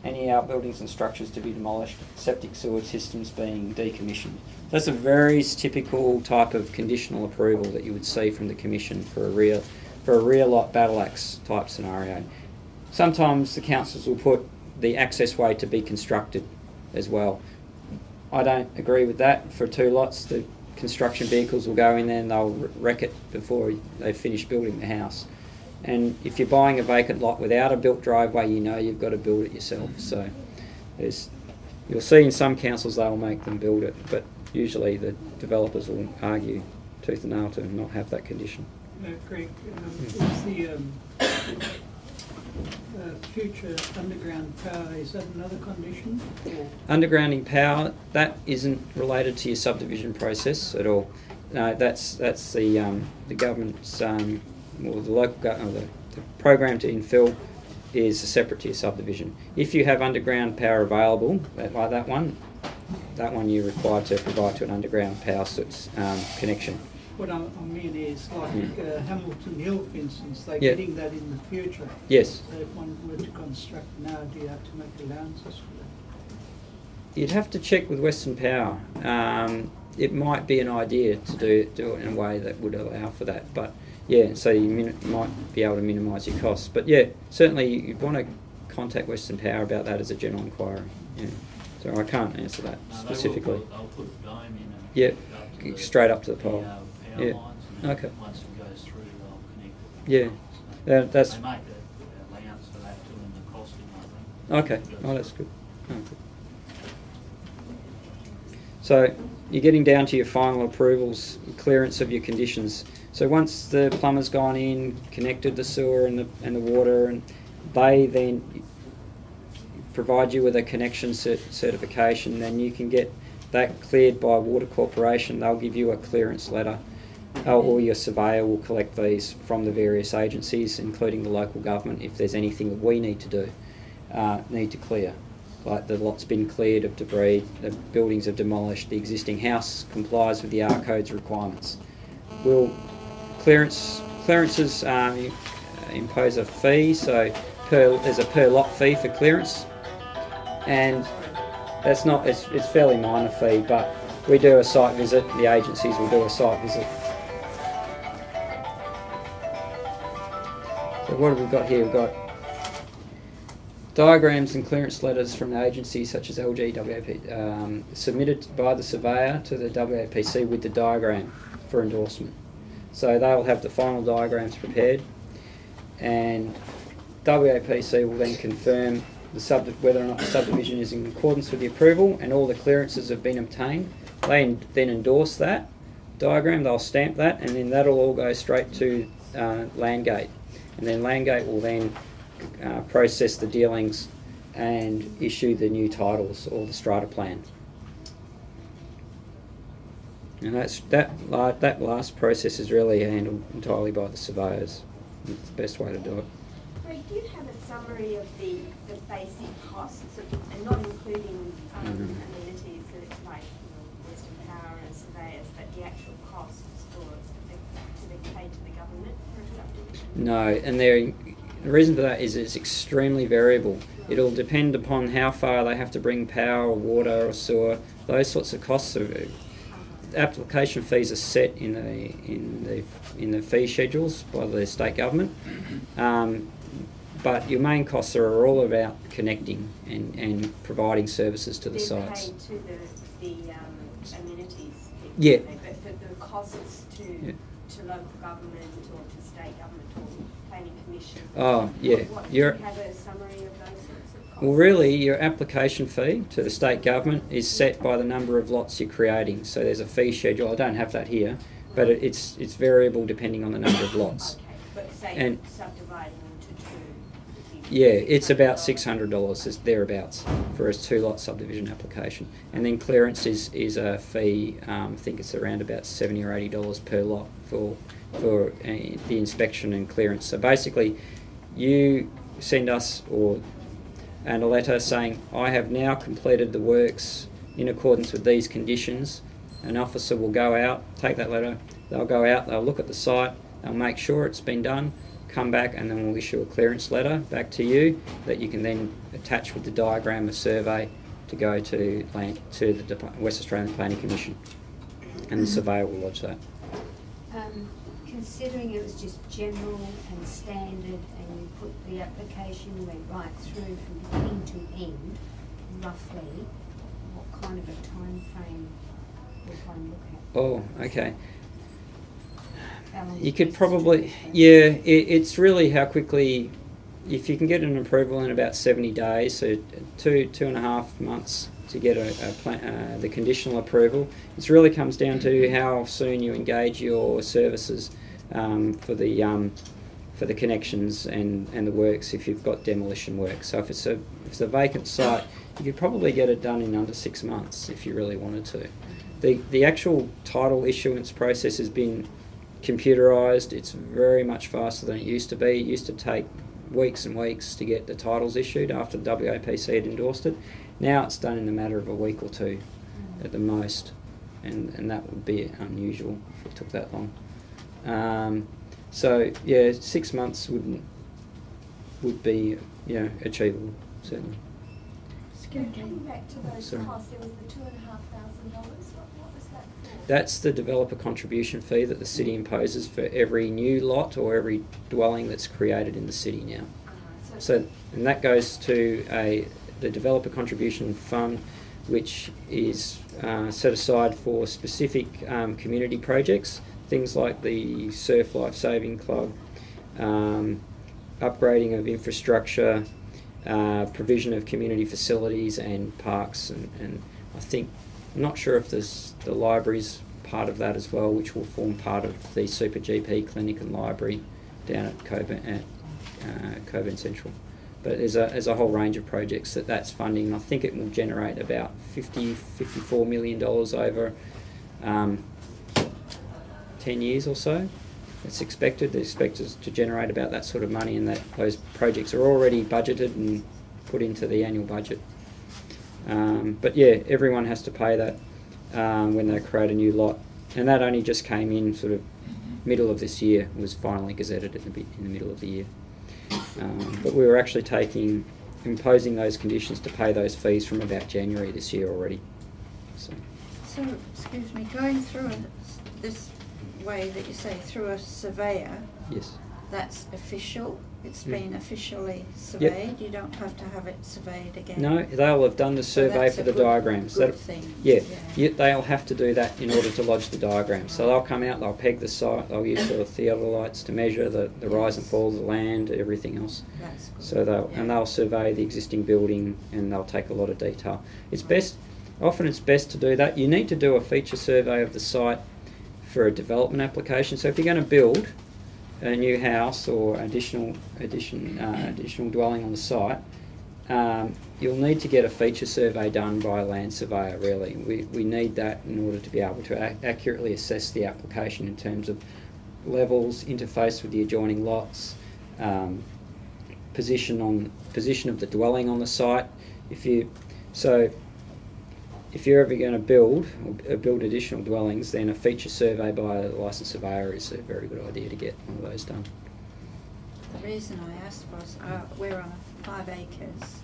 Any outbuildings and structures to be demolished, septic sewer systems being decommissioned. That's a very typical type of conditional approval that you would see from the Commission for a rear lot battle axe type scenario. Sometimes the councils will put the access way to be constructed as well. I don't agree with that. For 2 lots, the construction vehicles will go in there and they'll wreck it before they finish building the house. And if you're buying a vacant lot without a built driveway, you know you've got to build it yourself. So you'll see in some councils they'll make them build it, but usually the developers will argue tooth and nail to not have that condition. Greg, is the future underground power, is that another condition? Or? Undergrounding power, that isn't related to your subdivision process at all. No, that's the government's or the local government, the program to infill is separate to your subdivision. If you have underground power available, like that one you're required to provide to an underground power connection. What I mean is, like Hamilton Hill, for instance, they're getting that in the future. Yes. So if one were to construct now, do you have to make allowances for that? You'd have to check with Western Power. It might be an idea to do it in a way that would allow for that, but yeah, so you might be able to minimise your costs. But yeah, certainly you'd want to contact Western Power about that as a general inquiry. Yeah. So I can't answer that specifically. They'll put dome in. Yeah, straight up to the pole. Yeah. Okay. Once it goes through, they'll connect it. Yeah. That's. They make the allowance for that too in the costing, I think. Okay. Oh, that's good. Oh, good. So you're getting down to your final approvals, clearance of your conditions. So once the plumber's gone in, connected the sewer and the water, and they then provide you with a connection certification, then you can get that cleared by Water Corporation. They'll give you a clearance letter, or your surveyor will collect these from the various agencies, including the local government, if there's anything that we need to do, need to clear. Like the lot's been cleared of debris, the buildings are demolished, the existing house complies with the R Code's requirements. Clearances impose a fee, so there's a per lot fee for clearance, and that's not, it's fairly minor fee, but we do a site visit, the agencies will do a site visit. So what have we got here? We've got diagrams and clearance letters from the agencies such as LG, WAP, submitted by the surveyor to the WAPC with the diagram for endorsement. So they'll have the final diagrams prepared, and WAPC will then confirm whether or not the subdivision is in accordance with the approval and all the clearances have been obtained. They then endorse that diagram, they'll stamp that, and then that'll all go straight to Landgate. And then Landgate will then process the dealings and issue the new titles or the strata plan. And that last process is really handled entirely by the surveyors. It's the best way to do it. Greg, do you have a summary of the basic costs, and not including amenities like Western Power and surveyors, but the actual costs to be paid to the government for a subdivision? No, and the reason for that is it's extremely variable. It'll depend upon how far they have to bring power or water or sewer. Those sorts of costs are. Application fees are set in the fee schedules by the state government, but your main costs are all about connecting and providing services to the sites. Paid to the amenities. Yeah. But the costs to local government or to state government or planning commission. Oh yeah. Do you have a summary of those sorts of costs? Well, really, your application fee to the state government is set by the number of lots you're creating. So there's a fee schedule. I don't have that here, but it's variable depending on the number of lots. Okay, but say and subdividing into two. yeah, it's about $600 is thereabouts for a 2-lot subdivision application, and then clearance is a fee. I think it's around about $70 or $80 per lot for the inspection and clearance. So basically, you send us and a letter saying, I have now completed the works in accordance with these conditions. An officer will go out, take that letter, they'll go out, they'll look at the site, they'll make sure it's been done, come back, and then we'll issue a clearance letter back to you that you can then attach with the diagram, a survey, to go to the West Australian Planning Commission, and the surveyor will lodge that. Considering it was just general and standard, and you put the application went right through from beginning to end, roughly, what kind of a time frame would one look at? Oh, okay. You could probably, yeah, it's really how quickly, if you can get an approval in about 70 days, so 2.5 months to get the conditional approval. It really comes down to how soon you engage your services for the connections and the works if you've got demolition work. So if it's a vacant site, you could probably get it done in under 6 months if you really wanted to. The actual title issuance process has been computerised. It's very much faster than it used to be. It used to take weeks and weeks to get the titles issued after the WAPC had endorsed it. Now it's done in a matter of a week or two at the most, and that would be unusual if it took that long. So yeah, 6 months would be achievable, certainly. Coming back to those costs, there was the $2,500. What was that for? That's the developer contribution fee that the city imposes for every new lot or every dwelling that's created in the city now. And that goes to the developer contribution fund, which is set aside for specific community projects, things like the Surf Life Saving Club, upgrading of infrastructure, provision of community facilities and parks, and I think, I'm not sure if there's the library's part of that as well, which will form part of the Super GP clinic and library down at Cockburn Central. But there's a whole range of projects that's funding. I think it will generate about $54 million over 10 years or so. It's expected. They're expected to generate about that sort of money, and that those projects are already budgeted and put into the annual budget. But yeah, everyone has to pay that when they create a new lot, and that only just came in sort of middle of this year. It was finally gazetted in the middle of the year. But we were actually imposing those conditions to pay those fees from about January this year already. So excuse me, going through this way that you say, through a surveyor, yes, that's official. It's been officially surveyed. Yep. You don't have to have it surveyed again. No, they'll have done the survey for the diagrams. Good thing. Yeah, they'll have to do that in order to lodge the diagram. So they'll come out, they'll peg the site, they'll use the theodolites to measure the rise and fall of the land, everything else. That's good. So they'll survey the existing building, and they'll take a lot of detail. Often it's best to do that. You need to do a feature survey of the site for a development application. So if you're going to build a new house or additional dwelling on the site, you'll need to get a feature survey done by a land surveyor, really. We need that in order to be able to accurately assess the application in terms of levels, interface with the adjoining lots, position of the dwelling on the site. If you're ever going to build additional dwellings, then a feature survey by a licensed surveyor is a very good idea to get one of those done. The reason I asked was we're on 5 acres,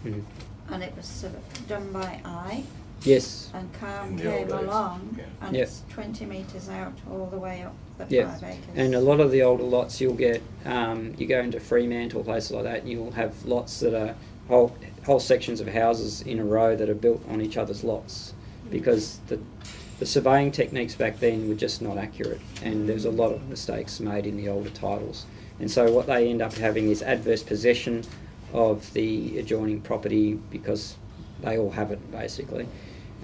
and it was done by eye. Yes. And Carl came along, and it's 20 metres out all the way up the 5 acres. And a lot of the older lots, you'll get you go into Fremantle, places like that, and you'll have lots that are whole sections of houses in a row that are built on each other's lots, because the surveying techniques back then were just not accurate, and there's a lot of mistakes made in the older titles. And so what they end up having is adverse possession of the adjoining property because they all have it, basically.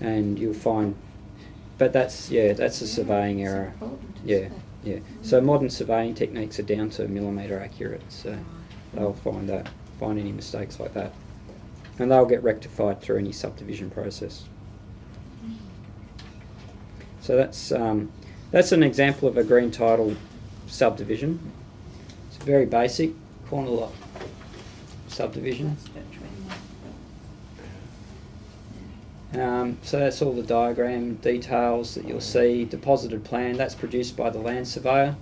And you'll find, but that's a surveying error. Yeah. So modern surveying techniques are down to millimetre accurate, so they'll find any mistakes like that, and they'll get rectified through any subdivision process. So that's an example of a green title subdivision. It's very basic corner lot subdivision. So that's all the diagram details that you'll see. Deposited plan, that's produced by the land surveyor,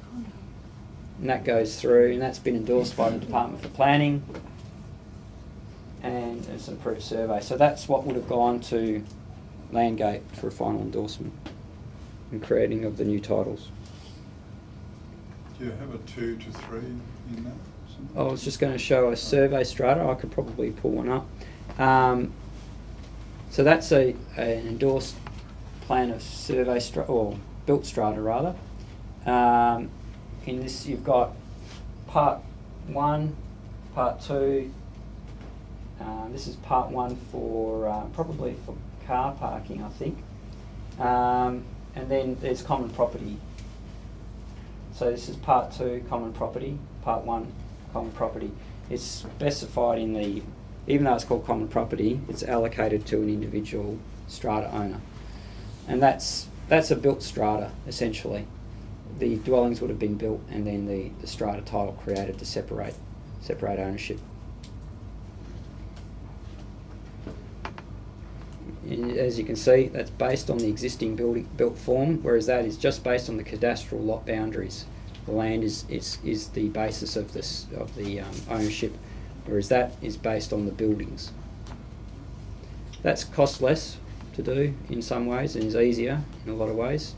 and that goes through, and that's been endorsed by the Department for Planning, and it's an approved survey. So that's what would have gone to Landgate for a final endorsement and creating of the new titles. Do you have a 2 to 3 in that? I was just going to show a survey strata. I could probably pull one up. So that's an endorsed plan of survey strata, or built strata rather. In this you've got part 1, part 2. This is part 1 for probably for car parking, I think. And then there's common property. So this is part 2, common property, part 1, common property. It's specified in the, even though it's called common property, it's allocated to an individual strata owner. And that's a built strata, essentially. The dwellings would have been built, and then the strata title created to separate ownership. As you can see, that's based on the existing built form, whereas that is just based on the cadastral lot boundaries. The land is the basis of the ownership, whereas that is based on the buildings. That's cost less to do in some ways and is easier in a lot of ways.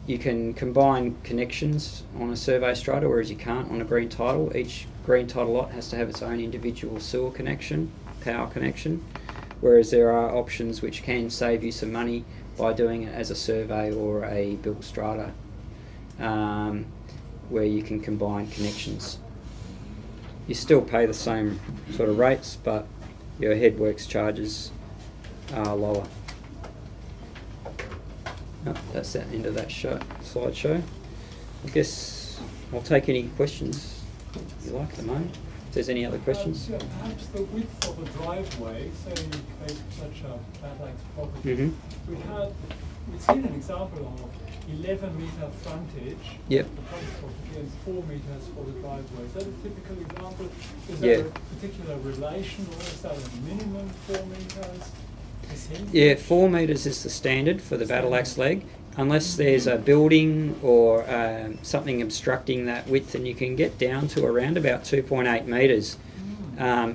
You can combine connections on a survey strata, whereas you can't on a green title. Each green title lot has to have its own individual sewer connection, power connection, whereas there are options which can save you some money by doing it as a survey or a built strata, where you can combine connections. You still pay the same sort of rates, but your headworks charges are lower. Oh, that's the end of that slideshow. I guess I'll take any questions you like at the moment. If there's any other questions. Yeah, perhaps the width of a driveway, say you take such a flat-like property, we've seen an example of 11-metre frontage. Yep. The frontage property and 4 metres for the driveway. Is that a typical example? Is that a particular relation, or is that a minimum 4 metres? Yeah, 4 metres is the standard for the battle axe leg, unless there's a building or something obstructing that width, and you can get down to around about 2.8 metres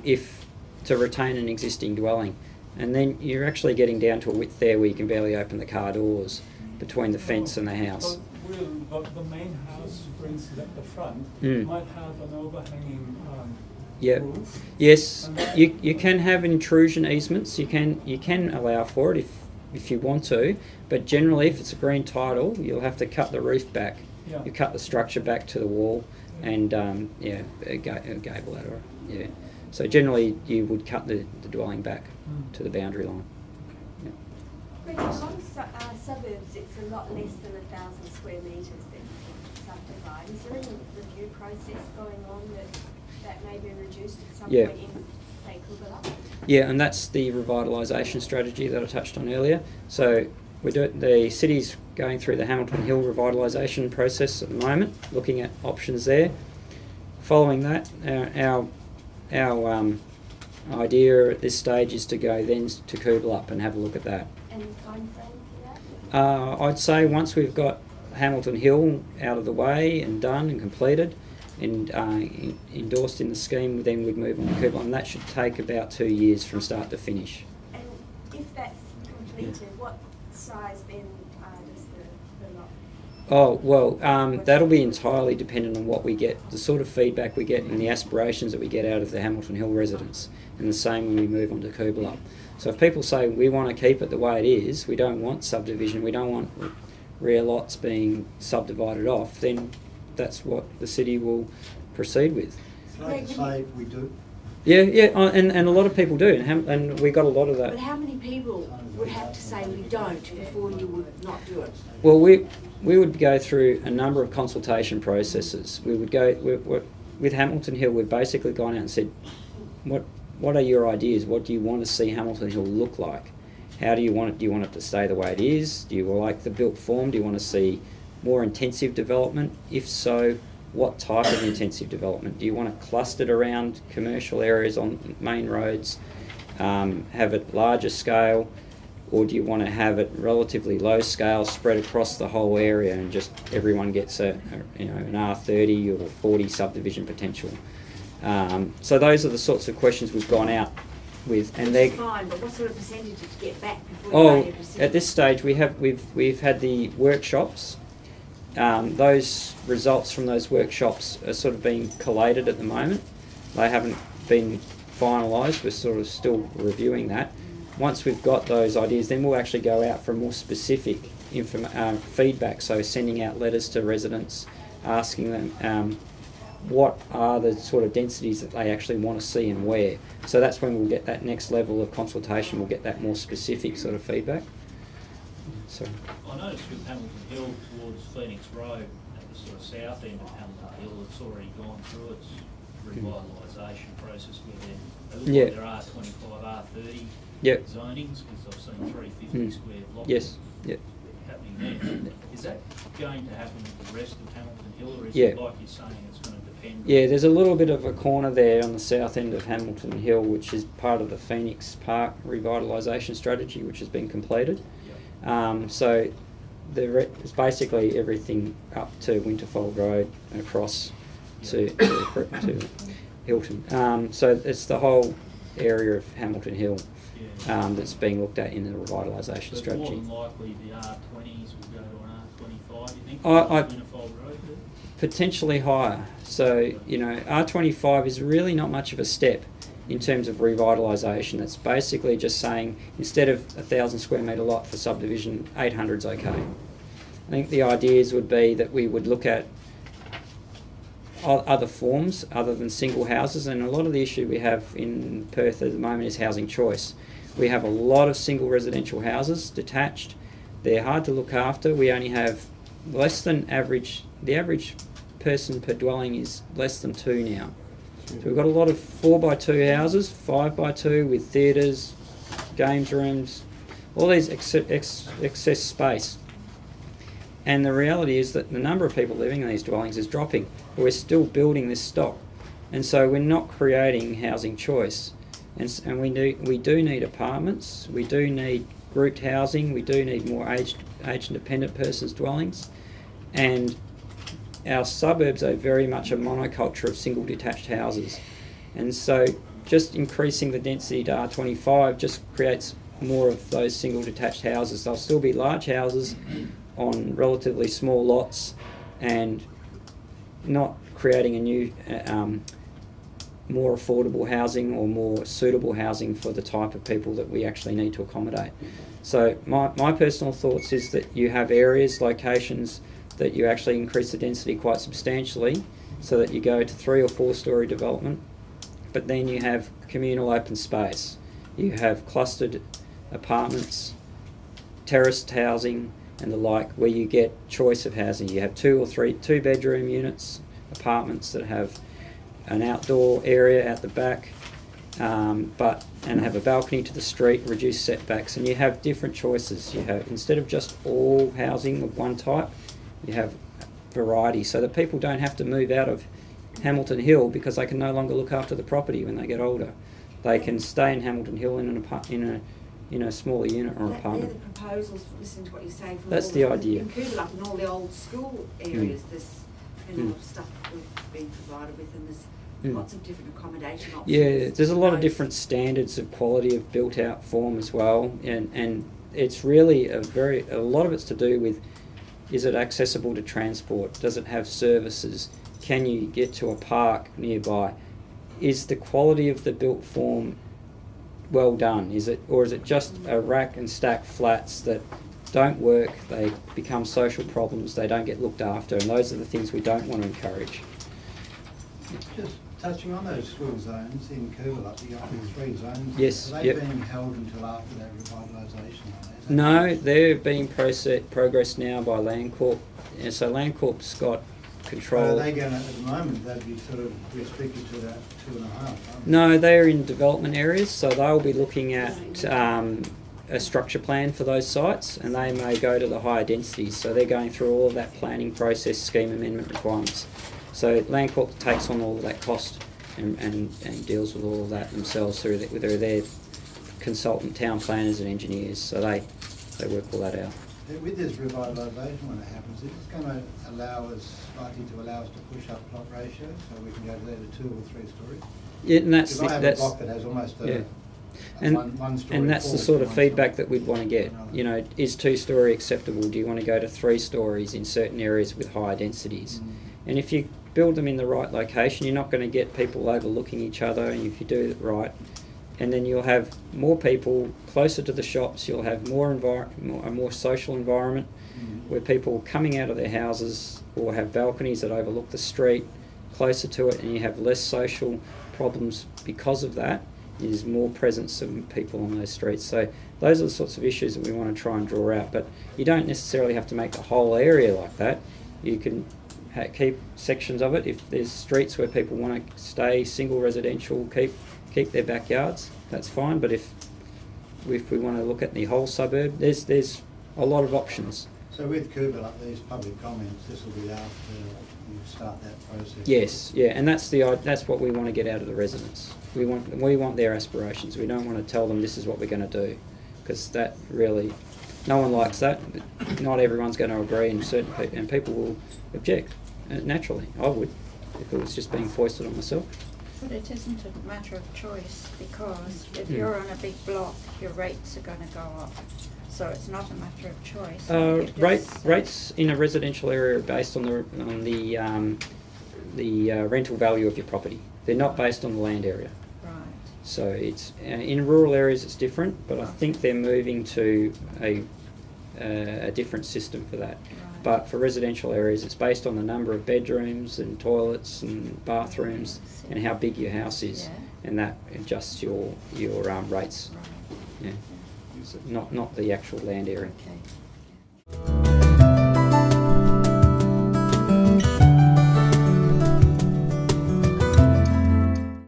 if to retain an existing dwelling. And then you're actually getting down to a width there where you can barely open the car doors between the fence and the house. So the main house, for instance, at the front, might have an overhanging roof? Yes, you can have intrusion easements. You can allow for it if you want to, but generally if it's a green title, you'll have to cut the roof back. Yeah. You cut the structure back to the wall, and a gable ladder. Yeah. So generally you would cut the dwelling back to the boundary line. Yeah. Greg, among suburbs, it's a lot less than 1,000 square metres that you can subdivide. Is there any review process going on that that may be reduced at some Yeah. point in, say, Cockburn? Yeah, and that's the revitalisation strategy that I touched on earlier. So the city's going through the Hamilton Hill revitalisation process at the moment, looking at options there. Following that, our idea at this stage is to go then to Cockburn and have a look at that. And time frame for that? I'd say once we've got Hamilton Hill out of the way and done and completed and endorsed in the scheme, then we'd move on to Cockburn. And that should take about 2 years from start to finish. And if that's completed, what size then does the lot? Oh, well, that'll be entirely dependent on what we get, the sort of feedback we get and the aspirations that we get out of the Hamilton Hill residents, and the same when we move on to Cockburn. So if people say we want to keep it the way it is, we don't want subdivision, we don't want rear lots being subdivided off, then that's what the city will proceed with. Can I say we do? Yeah, and a lot of people do, and we got a lot of that. But how many people would have to say we don't before you would not do it? Well, we would go through a number of consultation processes. We would go with Hamilton Hill. We've basically gone out and said, what are your ideas? What do you want to see Hamilton Hill look like? How do you want it? Do you want it to stay the way it is? Do you like the built form? Do you want to see more intensive development? If so, what type of intensive development? Do you want it clustered around commercial areas on main roads, have it larger scale, or do you want to have it relatively low scale, spread across the whole area, and just everyone gets an R30 or 40 subdivision potential? So those are the sorts of questions we've gone out with, and they're fine. But what sort of percentage did you get back before you made a decision? At this stage we've had the workshops. Those results from those workshops are sort of being collated at the moment. They haven't been finalised. We're sort of still reviewing that. Once we've got those ideas, then we'll actually go out for more specific feedback. So sending out letters to residents, asking them what are the sort of densities that they actually want to see and where. So that's when we'll get that next level of consultation. We'll get that more specific sort of feedback. So I noticed with Hamilton Hill towards Phoenix Road, at the sort of south end of Hamilton Hill, it's already gone through its revitalisation process where they look like there are 25 R30 zonings, because I've seen 350 square blocks happening there. Is that going to happen with the rest of Hamilton Hill, or is it like you're saying it's going to depend? Yeah, there's a little bit of a corner there on the south end of Hamilton Hill, which is part of the Phoenix Park revitalisation strategy, which has been completed. So it's basically everything up to Winterfold Road and across to Hilton. So it's the whole area of Hamilton Hill that's being looked at in the revitalisation strategy. More than likely the R20s will go to an R25, you think? Winterfold Road? Potentially higher. So, R25 is really not much of a step in terms of revitalisation. It's basically just saying instead of 1,000 square metre lot for subdivision, 800's okay. I think the ideas would be that we would look at other forms other than single houses, and a lot of the issue we have in Perth at the moment is housing choice. We have a lot of single residential houses detached. They're hard to look after. We only have less than average. The average person per dwelling is less than 2 now. So we've got a lot of 4x2 houses, 5x2 with theatres, games rooms, all these excess space. And the reality is that the number of people living in these dwellings is dropping, but we're still building this stock. And so we're not creating housing choice. And we do need apartments, we do need grouped housing, we do need more aged independent persons dwellings. And our suburbs are very much a monoculture of single detached houses. And so just increasing the density to R25 just creates more of those single detached houses. They'll still be large houses on relatively small lots and not creating a new more affordable housing or more suitable housing for the type of people that we actually need to accommodate. So my personal thoughts is that you have areas, locations that you actually increase the density quite substantially so that you go to 3 or 4 storey development, but then you have communal open space. You have clustered apartments, terraced housing and the like, where you get choice of housing. You have 2 or 3 2-bedroom units, apartments that have an outdoor area out the back, and have a balcony to the street, reduce setbacks, and you have different choices. You have, instead of just all housing of one type, you have variety, so that people don't have to move out of Hamilton Hill because they can no longer look after the property when they get older. They can stay in Hamilton Hill in a smaller unit or apartment. They're the proposals, listening to what you're saying. From That's all the idea. In Coolabah and all the old school areas, there's been a lot of stuff that we've been provided with, and there's lots of different accommodation options. Yeah, there's a lot of different standards of quality of built-out form as well, and it's really a lot of it's to do with, is it accessible to transport? Does it have services? Can you get to a park nearby? Is the quality of the built form well done? Is it just a rack and stack flats that don't work? They become social problems. They don't get looked after, and those are the things we don't want to encourage. Just touching on those school zones in Coolabah, you got 3 zones. Yes. Are they being held until after that revitalisation? No, they're being progressed now by Landcorp. And so Landcorp's got control. Are they going to, at the moment, they'd be sort of restricted to that 2.5? No, they're in development areas, so they'll be looking at a structure plan for those sites, and they may go to the higher densities. So they're going through all of that planning process, scheme amendment requirements. So Landcorp takes on all of that cost and deals with all of that themselves through their consultant town planners and engineers. So they work all that out. With this revitalisation, when it happens, is it going to allow us to push up plot ratios so we can go to 2 or 3 stories? Yeah, and that's I have a block that has almost a one story. And that's the sort of feedback that we'd want to get. You know, is 2-story acceptable? Do you want to go to 3 stories in certain areas with higher densities? And if you build them in the right location, you're not going to get people overlooking each other, and if you do it right, and then you'll have more people closer to the shops, you'll have a more social environment where people coming out of their houses or have balconies that overlook the street closer to it, and you have less social problems because of that. There's more presence of people on those streets. So those are the sorts of issues that we want to try and draw out, but you don't necessarily have to make the whole area like that. You can keep sections of it. If there's streets where people want to stay single residential, keep their backyards, that's fine. But if we want to look at the whole suburb, there's a lot of options. So with Coolabah, like these public comments, this will be after you start that process. Yes, yeah, and that's what we want to get out of the residents. We want their aspirations. We don't want to tell them this is what we're going to do, because that really, no one likes that. Not everyone's going to agree, and people will object. Naturally, I would, if it was just being foisted on myself. But it isn't a matter of choice, because if you're on a big block, your rates are going to go up. So it's not a matter of choice. Rates in a residential area are based on the rental value of your property. They're not based on the land area. Right. So it's in rural areas it's different, but I think they're moving to a different system for that. Right. But for residential areas, it's based on the number of bedrooms and toilets and bathrooms and how big your house is, and that adjusts your rates. Right. Yeah. So not the actual land area. Okay.